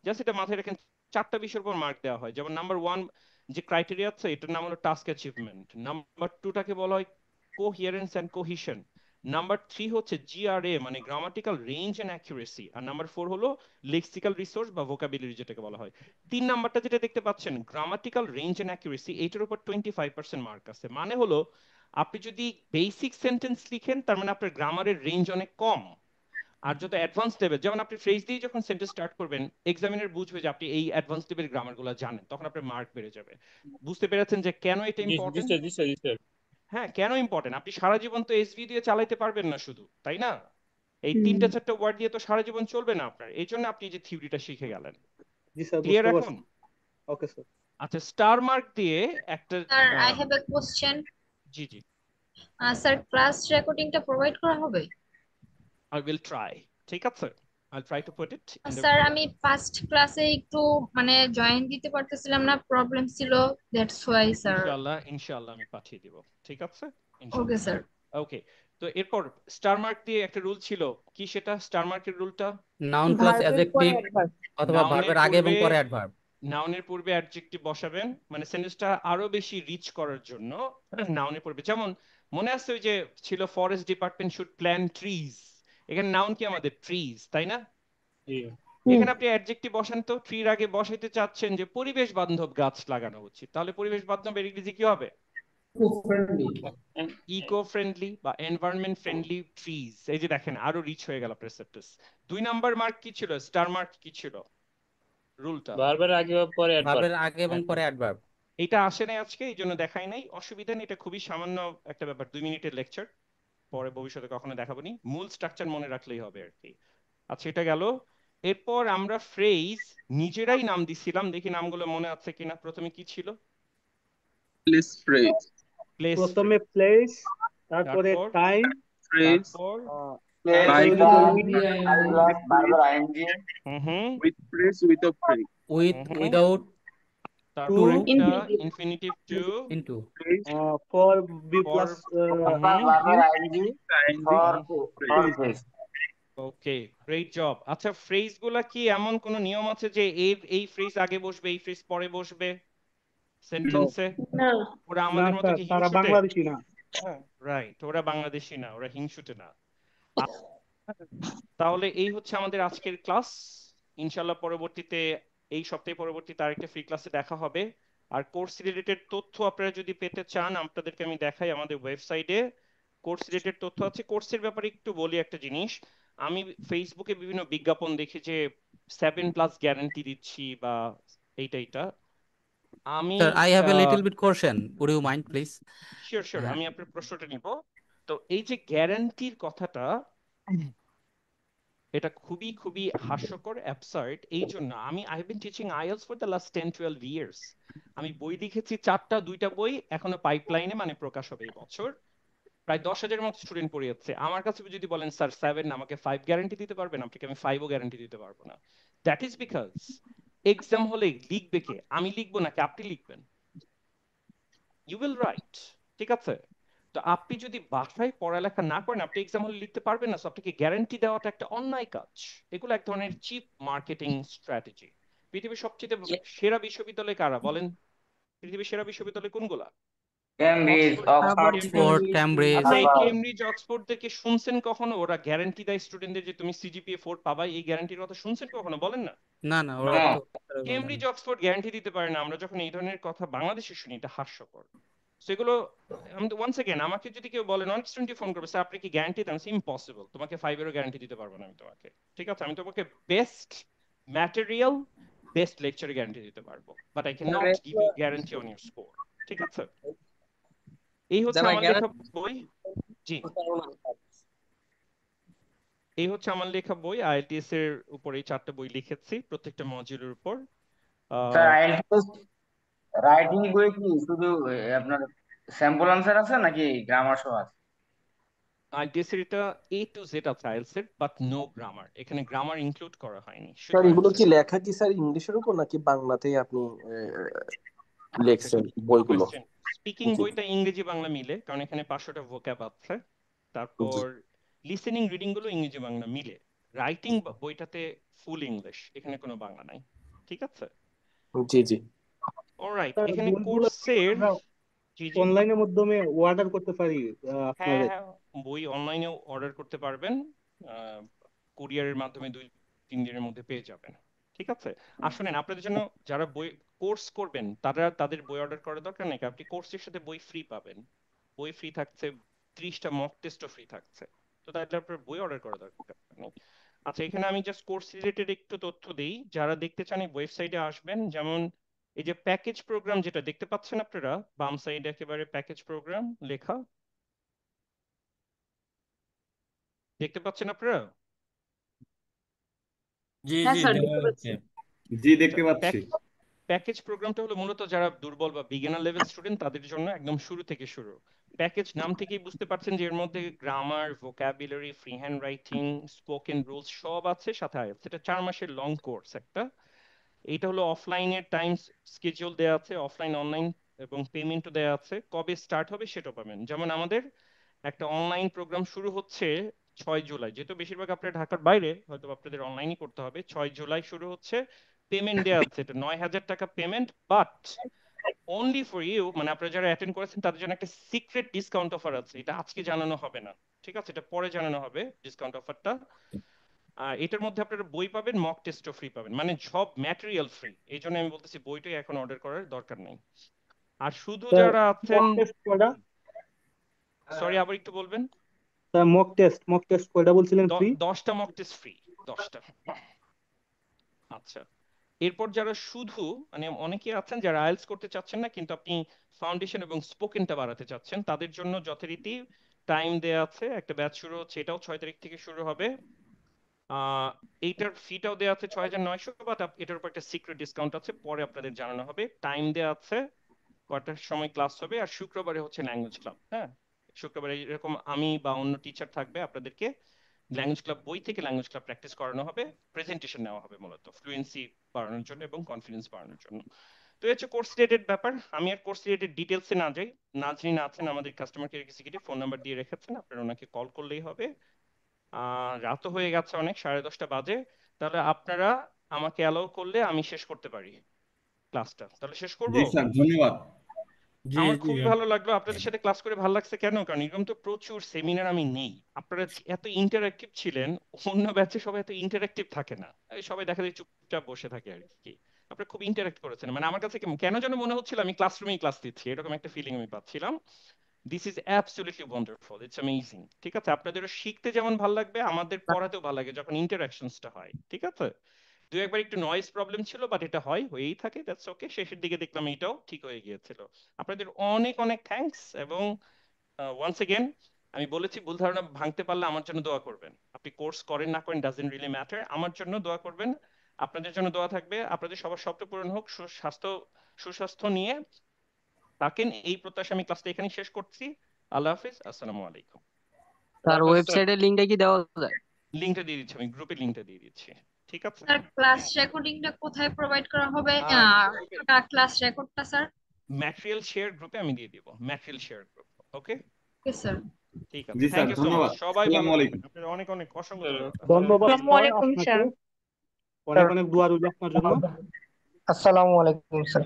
জাস্ট এটা মাথায় রাখেন, 4টা বিষয়ের উপর মার্ক দেওয়া হয়। যেমন নাম্বার 1 যে ক্রাইটেরিয়া আছে, এটার নাম হলো টাস্ক অ্যাচিভমেন্ট। নাম্বার 2টাকে বলা হয় কোহিয়ারেন্স এন্ড কোহিশন। নাম্বার 3 হচ্ছে জিআরএ মানে গ্রামাটিক্যাল রেঞ্জ এন্ড অ্যাকুরেসি। আর নাম্বার 4 হলো লেক্সিক্যাল রিসোর্স বা ভোকাবুলারি, যেটাকে বলা হয়। 3 নাম্বারটা যেটা দেখতে পাচ্ছেন গ্রামাটিক্যাল রেঞ্জ এন্ড অ্যাকুরেসি, এইটার উপর 25% মার্ক আছে। মানে হলো আপনি যদি বেসিক সেন্টেন্স লিখেন তার মানে আপনার গ্রামারের রেঞ্জ অনেক কম। আর যত অ্যাডভান্স লেভেল, যেমন আপনি ফ্রেজ দিয়ে যখন সেন্টেন্স স্টার্ট করবেন, এক্সামিনার বুঝবে যে আপনি এই অ্যাডভান্স লেভেল গ্রামার গুলো জানেন, তখন আপনার মার্ক বেড়ে যাবে। বুঝতে পেরেছেন যে কেন এটা ইম্পর্টেন্ট? হ্যাঁ, কেন ইম্পর্টেন্ট? আপনি সারা জীবন তো এসভি দিয়ে চালাতে পারবেন না শুধু, তাই না? এই 3টা-4টা ওয়ার্ড দিয়ে তো সারা জীবন চলবে না আপনার, এই জন্য আপনি যে থিওরিটা শিখে গেলেন। জি স্যার, ক্লিয়ার এখন? Okay sir. আচ্ছা, স্টার মার্ক দিয়ে একটা sir I have a question. জি জি স্যার ক্লাস রেকর্ডিংটা প্রোভাইড করা হবে? I will try. ঠিক আছে, I'll try to put it in the sir আমি ফার্স্ট ক্লাসে একটু মানে জয়েন দিতে পারতেছিলাম না, প্রবলেম ছিল, দ্যাটস হোয়াই স্যার। ইনশাআল্লাহ আমি পাঠিয়ে দিব, ঠিক আছে? Okay sir. ওকে, তো এরপর স্টার মার্ক দিয়ে একটা রুল ছিল, কি সেটা স্টার মার্কের রুলটা? নাউন প্লাস অ্যাডজেক্টিভ অথবা ভার্বের আগে এবং পরে অ্যাডভার্ব। নাউনের পূর্বে অ্যাডজেক্টিভ বসাবেন, মানে সেন্টেন্সটা আরো বেশি রিচ করার জন্য নাউনের পূর্বে। যেমন মনে আছে ওই যে ছিল forest department should plan trees, এখানে নাউন কি আমাদের ট্রিজ, তাই না? এখানে আপনি অ্যাডজেক্টিভ বসান তো, ট্রির আগে বসাইতে চাচ্ছেন যে পরিবেশ বান্ধব গাছ লাগানো উচিত, তাহলে পরিবেশ বান্ধব এর ইংরেজি কি হবে? ইকো ফ্রেন্ডলি বা এনভায়রনমেন্ট ফ্রেন্ডলি ট্রিজ। এই যে দেখেন আরো রিচ হয়ে গেল প্রেসেপ্টাস। 2 নাম্বার মার্ক কি ছিল, স্টার মার্ক কি ছিল রুলটা? ভার্বের আগে পরে অ্যাডভার্ব। ভার্বের আগে এবং পরে অ্যাডভার্ব। এটা আসে নাই আজকে, এই জন্য দেখাই নাই, অসুবিধা নেই, এটা খুবই সামান্য একটা ব্যাপার, 2 মিনিটের লেকচার, পরে ভবিষ্যতে কখনো দেখাবো নি, মূল স্ট্রাকচার মনে রাখলেই হবে আর কি। আচ্ছা, এটা গেল। এরপর আমরা ফ্রেজ নিজেরাই নাম দিছিলাম, দেখি নামগুলো মনে আছে কিনা। প্রথমে কি ছিল? Place phrase. প্রথমে প্লেস, তারপরে time, phrase, with phrase, without phrase, without, তারপর একটা infinitive to, into, for B plus okay, great job. আচ্ছা, ফ্রেজ গুলা কি এমন কোন নিয়ম আছে যে এই ফ্রেজ আগে বসবে এই ফ্রেজ পরে বসবে সেন্টেন্সে? ওরা আমাদের মতো কি তারা হিংসুটে? বাংলাদেশী না। রাইট, ওরা বাংলাদেশী না, ওরা হিংসুটে না। তাহলে এই হচ্ছে আমাদের আজকের ক্লাস। ইনশাআল্লাহ পরবর্তীতে এই সপ্তাহে পরবর্তীতে আরেকটা ফ্রি ক্লাসে দেখা হবে। আর কোর্স রিলেটেড তথ্য আপনারা যদি পেতে চান আপনাদেরকে আমি দেখাই আমাদের ওয়েবসাইটে কোর্স রিলেটেড তথ্য আছে। কোর্সের ব্যাপারে একটু বলি একটা জিনিস, আমি ফেসবুকে বিভিন্ন বিজ্ঞাপন দেখি যে 7+ গ্যারান্টি দিচ্ছি বা এইটা আমি Sir, I have a little bit question. Would you mind, please? Sure আমি আপনার প্রশ্নটা নিব। তো এই যে গ্যারান্টির কথাটা এটা খুবই খুবই হাস্যকর, অ্যাবসার্ড। এই জন্য I have been teaching IELTS for the last 10-12 years. আমি বই লিখেছি 2টা বই এখনো পাইপলাইনে, মানে প্রকাশ হবে এই বছর। প্রায় 10,000-এর মতো স্টুডেন্ট পড়িয়েছে। আমার কাছে যদি বলেন স্যার 7 আমাকে 5 গ্যারান্টি দিতে পারবেন, আপনাকে আমি 5ও গ্যারান্টি দিতে পারবো না। দ্যাট ইজ বিকজ এক্সাম হলে লিখবে কে? আমি লিখবো নাকি আপনি লিখবেন? ইউ উইল রাইট, ঠিক আছে? তো আপনি যদি বাসায় পড়ালেখা না করেন আপনি এক্সাম হলে লিখতে পারবেন না। সো আপনাকে গ্যারান্টি দেওয়াটা একটা অন্যায় কাজ। এগুলো এক ধরনের চিপ মার্কেটিং স্ট্র্যাটেজি। পৃথিবীর সবচেয়ে সেরা বিশ্ববিদ্যালয় কারা বলেন? পৃথিবীর সেরা বিশ্ববিদ্যালয় কোনগুলা? Cambridge, Oxford, Oxford, Cambridge. আচ্ছা, এই কেমব্রিজ অক্সফোর্ডদেরকে শুনছেন কখনো ওরা গ্যারান্টি দেয় স্টুডেন্টদের যে তুমি সিজিপিএ 4 পাবাই? এই গ্যারান্টির কথা শুনছেন কখনো? বলেন না। না, ওরা তো কেমব্রিজ অক্সফোর্ড গ্যারান্টি দিতে পারে না। আমরা যখন এই ধরনের কথা বাংলাদেশে শুনি এটা হাস্যকর। সেগুলো ওয়ান্স এগেন আমাকে যদি কেউ বলেন, অনেক স্টুডেন্ট ফোন করবে স্যার আপনি কি গ্যারান্টি দেন? ইম্পসিবল, তোমাকে 5-এরও গ্যারান্টি দিতে পারবো না আমি তোমাকে, ঠিক আছে? আমি তোমাকে বেস্ট ম্যাটেরিয়াল বেস্ট লেকচারে গ্যারান্টি দিতে পারবো, but I can not give you guarantee on your score, ঠিক আছে? এই হচ্ছে আমার লেখা বই। জি, এই হচ্ছে আমার লেখা বই। আইএলটিএস এর উপর এই 4টা বই লিখেছি, প্রত্যেকটা মডিউলের উপর। স্যার আইএলটিএস রাইটিং বই কি শুধু আপনার স্যাম্পল আনসার আছে নাকি গ্রামার সহ আছে? আইএলটিএস এর এটা A to Z আছে আইএলটিএস এর, বাট নো গ্রামার। এখানে গ্রামার ইনক্লুড করা হয়নি। স্যার এগুলো কি লেখা কি স্যার ইংলিশের উপর নাকি বাংলাতেই আপনি লিখছেন বইগুলো? স্পিকিং বইটা ইংরেজি বাংলা মিলে, কারণ এখানে 500টা ভোক্যাব আছে। তারপর লিসেনিং রিডিং গুলো ইংরেজি বাংলা মিলে। রাইটিং বইটাতে ফুল ইংলিশ, এখানে কোনো বাংলা নাই, ঠিক আছে? জি অলরাইট, এখানে কোর্সের অনলাইনের মাধ্যমে অর্ডার করতে পারি আপনাদের? হ্যাঁ, বই অনলাইনেও অর্ডার করতে পারবেন, কুরিয়ারের মাধ্যমে 2-3 দিনের মধ্যে পেয়ে যাবেন, ঠিক আছে? আর শুনেন, আপনাদের জন্য যারা বই কোর্স করবেন তাদের বই অর্ডার করার দরকার নেই, আপনি কোর্সের সাথে বই ফ্রি পাবেন। বই ফ্রি থাকছে, 30টা মক টেস্টও ফ্রি থাকছে, তো তাহলে আপনার বই অর্ডার করার দরকার নেই। আচ্ছা, এখানে আমি জাস্ট কোর্স রিলেটেড একটু তথ্য দিই। যারা দেখতে চান এই ওয়েবসাইটে আসবেন। যেমন এই যে প্যাকেজ প্রোগ্রাম যেটা দেখতে পাচ্ছেন আপনারা বাম সাইডে একেবারে প্যাকেজ প্রোগ্রাম লেখা দেখতে পাচ্ছেন আপনারা? জি দেখতে পাচ্ছি। প্যাকেজ প্রোগ্রামটা হলো মূলত যারা দুর্বল বা বিগিনার লেভেল স্টুডেন্ট তাদের জন্য একদম শুরু থেকে শুরু। প্যাকেজ নাম থেকেই বুঝতে পারছেন যে এর মধ্যে grammar, vocabulary, free hand writing, spoken rules সব আছে, সাথে আইএলটিএস। এটা 4 মাসের লং কোর্স একটা। এইটা হলো অফলাইনের টাইম স্কেডিউল দেওয়া আছে, অফলাইন অনলাইন এবং পেমেন্টও দেওয়া আছে। কবে স্টার্ট হবে সেটাও পাবেন। যেমন আমাদের একটা অনলাইন প্রোগ্রাম শুরু হচ্ছে 6 জুলাই, যেহেতু বেশিরভাগ আপনারা ঢাকার বাইরে, হয়তো আপনাদের অনলাইনই করতে হবে। 6 জুলাই শুরু হচ্ছে, পেমেন্ট দেওয়া আছে, এটা 9,000 টাকা payment, but only for you, মানে আপনারা যারা অ্যাটেন্ড করেছেন তাদের জন্য একটা সিক্রেট ডিসকাউন্ট অফার আছে। এটা আজকে জানানো হবে না, ঠিক আছে? এটা পরে জানানো হবে ডিসকাউন্ট অফারটা। আর এটার মধ্যে আপনারা বই পাবেন, মক টেস্টও ফ্রি পাবেন, মানে সব ম্যাটেরিয়াল ফ্রি। এই জন্য আমি বলতেছি বইটাই এখন অর্ডার করার দরকার নেই। আর শুধু যারা আছেন, সরি আবার একটু বলবেন। মক টেস্ট কয়টা বলছিলেন ফ্রি? 10টা মক টেস্ট ফ্রি, 10টা। আচ্ছা, এরপর যারা শুধু, মানে অনেকে আছেন যারা আইএলটিএস করতে চাচ্ছেন না কিন্তু আপনি ফাউন্ডেশন এবং স্পোকেনটা বাড়াতে চাচ্ছেন, তাদের জন্য যথারীতি টাইম দেয়া আছে। একটা ব্যাচ শুরু হচ্ছে, এটাও 6 তারিখ থেকে শুরু হবে। এইটার ফিটাও দেওয়া আছে 6,900, বাট এটার উপর একটা সিক্রেট ডিসকাউন্ট আছে, পরে আপনাদের জানানো হবে। টাইম দেওয়া আছে, কয়টার সময় ক্লাস হবে। আর শুক্রবারে হচ্ছে ল্যাঙ্গুয়েজ ক্লাব। হ্যাঁ, শুক্রবারে এরকম আমি বা অন্য টিচার থাকবে, আপনাদেরকে ল্যাঙ্গুয়েজ ক্লাব বই থেকে ল্যাঙ্গুয়েজ ক্লাব প্র্যাকটিস করানো হবে, প্রেজেন্টেশন নেওয়া হবে মূলত ফ্লুয়েন্সি বাড়ানোর জন্য এবং কনফিডেন্স বাড়ানোর জন্য। তো হচ্ছে কোর্স রিলেটেড ব্যাপার। আমি আর কোর্স রিলেটেড ডিটেলসে না যাই। নাজরিন আছেন আমাদের customer care executive, phone number দিয়ে রেখেছেন, আপনারা ওনাকে কল করলেই হবে। রাতও হয়ে গেছে অনেক, 10:30 বাজে। তাহলে আপনারা আমাকে অ্যালাউ করলে আমি শেষ করতে পারি ক্লাসটা, তাহলে শেষ করব। জি স্যার, ধন্যবাদ। আমার খুবই ভালো লাগলো আপনাদের সাথে ক্লাস করে। ভালো লাগছে কেন? কারণ এরকম তো প্রচুর সেমিনার আমি নেই, আপনারা এত ইন্টারঅ্যাক্টিভ ছিলেন। অন্য ব্যাচে সবাই এত ইন্টারঅ্যাক্টিভ থাকে না, সবাই দেখা যায় চুপচাপ বসে থাকে আর কি। আপনারা খুব ইন্টারেক্ট করেছেন, মানে আমার কাছে কেন যেন মনে হচ্ছিল আমি ক্লাসরুমেই ক্লাস দিচ্ছি, এরকম একটা ফিলিং আমি পাচ্ছিলাম। This is absolutely wonderful, it's amazing. ঠিক আছে, আপনাদেরও শিখতে যেমন ভালো লাগবে, আমাদের পড়াতেও ভালো লাগে যখন ইন্টারাকশনসটা হয়। ঠিক আছে, দু একবার একটু নয়েজ প্রবলেম ছিল, বাট এটা হয়েই থাকে, দ্যাটস ওকে। শেষের দিকে দেখলাম এটাও ঠিক হয়ে গিয়েছিল। আপনাদের অনেক অনেক থ্যাঙ্কস, এবং ওয়ান্স এগেন আমি বলেছি ভুল ধারণা ভাঙতে পারলে আমার জন্য দোয়া করবেন। আপনি কোর্স করেন না করেন ডাজন্ট রিয়েলি ম্যাটার, আমার জন্য দোয়া করবেন। আপনাদের জন্য দোয়া থাকবে, আপনাদের সবার স্বপ্ন পূরণ হোক, সুস্বাস্থ্য নিয়ে থাকেন, এই প্রত্যাশা আমি ক্লাসটা এখানেই শেষ করছি। আল্লাহ হাফিজ, আসসালামু আলাইকুম। স্যার ওয়েবসাইটের লিংকটা কি দেওয়া যায়? লিংকটা দিয়ে দিচ্ছি, আমি গ্রুপে লিংকটা দিয়ে দিচ্ছি। ঠিক আছে স্যার ক্লাস রেকর্ডিংটা কোথায় প্রোভাইড করা হবে? ক্লাস রেকর্ডটা স্যার ম্যাটেরিয়াল শেয়ার গ্রুপে আমি দিয়ে দিব, ম্যাটেরিয়াল শেয়ার গ্রুপ। ওকে ওকে স্যার। ঠিক আছে, জি স্যার, থ্যাংক ইউ সো ধন্যবাদ। মাচ, সবাই ভালো আসসালামু থাকবেন। আলাইকুম। আপনাদের অনেক অনেক অসংখ্য ধন্যবাদ আসসালামু আলাইকুম আপনাকে, স্যার। অনেক অনেক দোয়া রইল আপনার জন্য। আসসালামু আলাইকুম স্যার।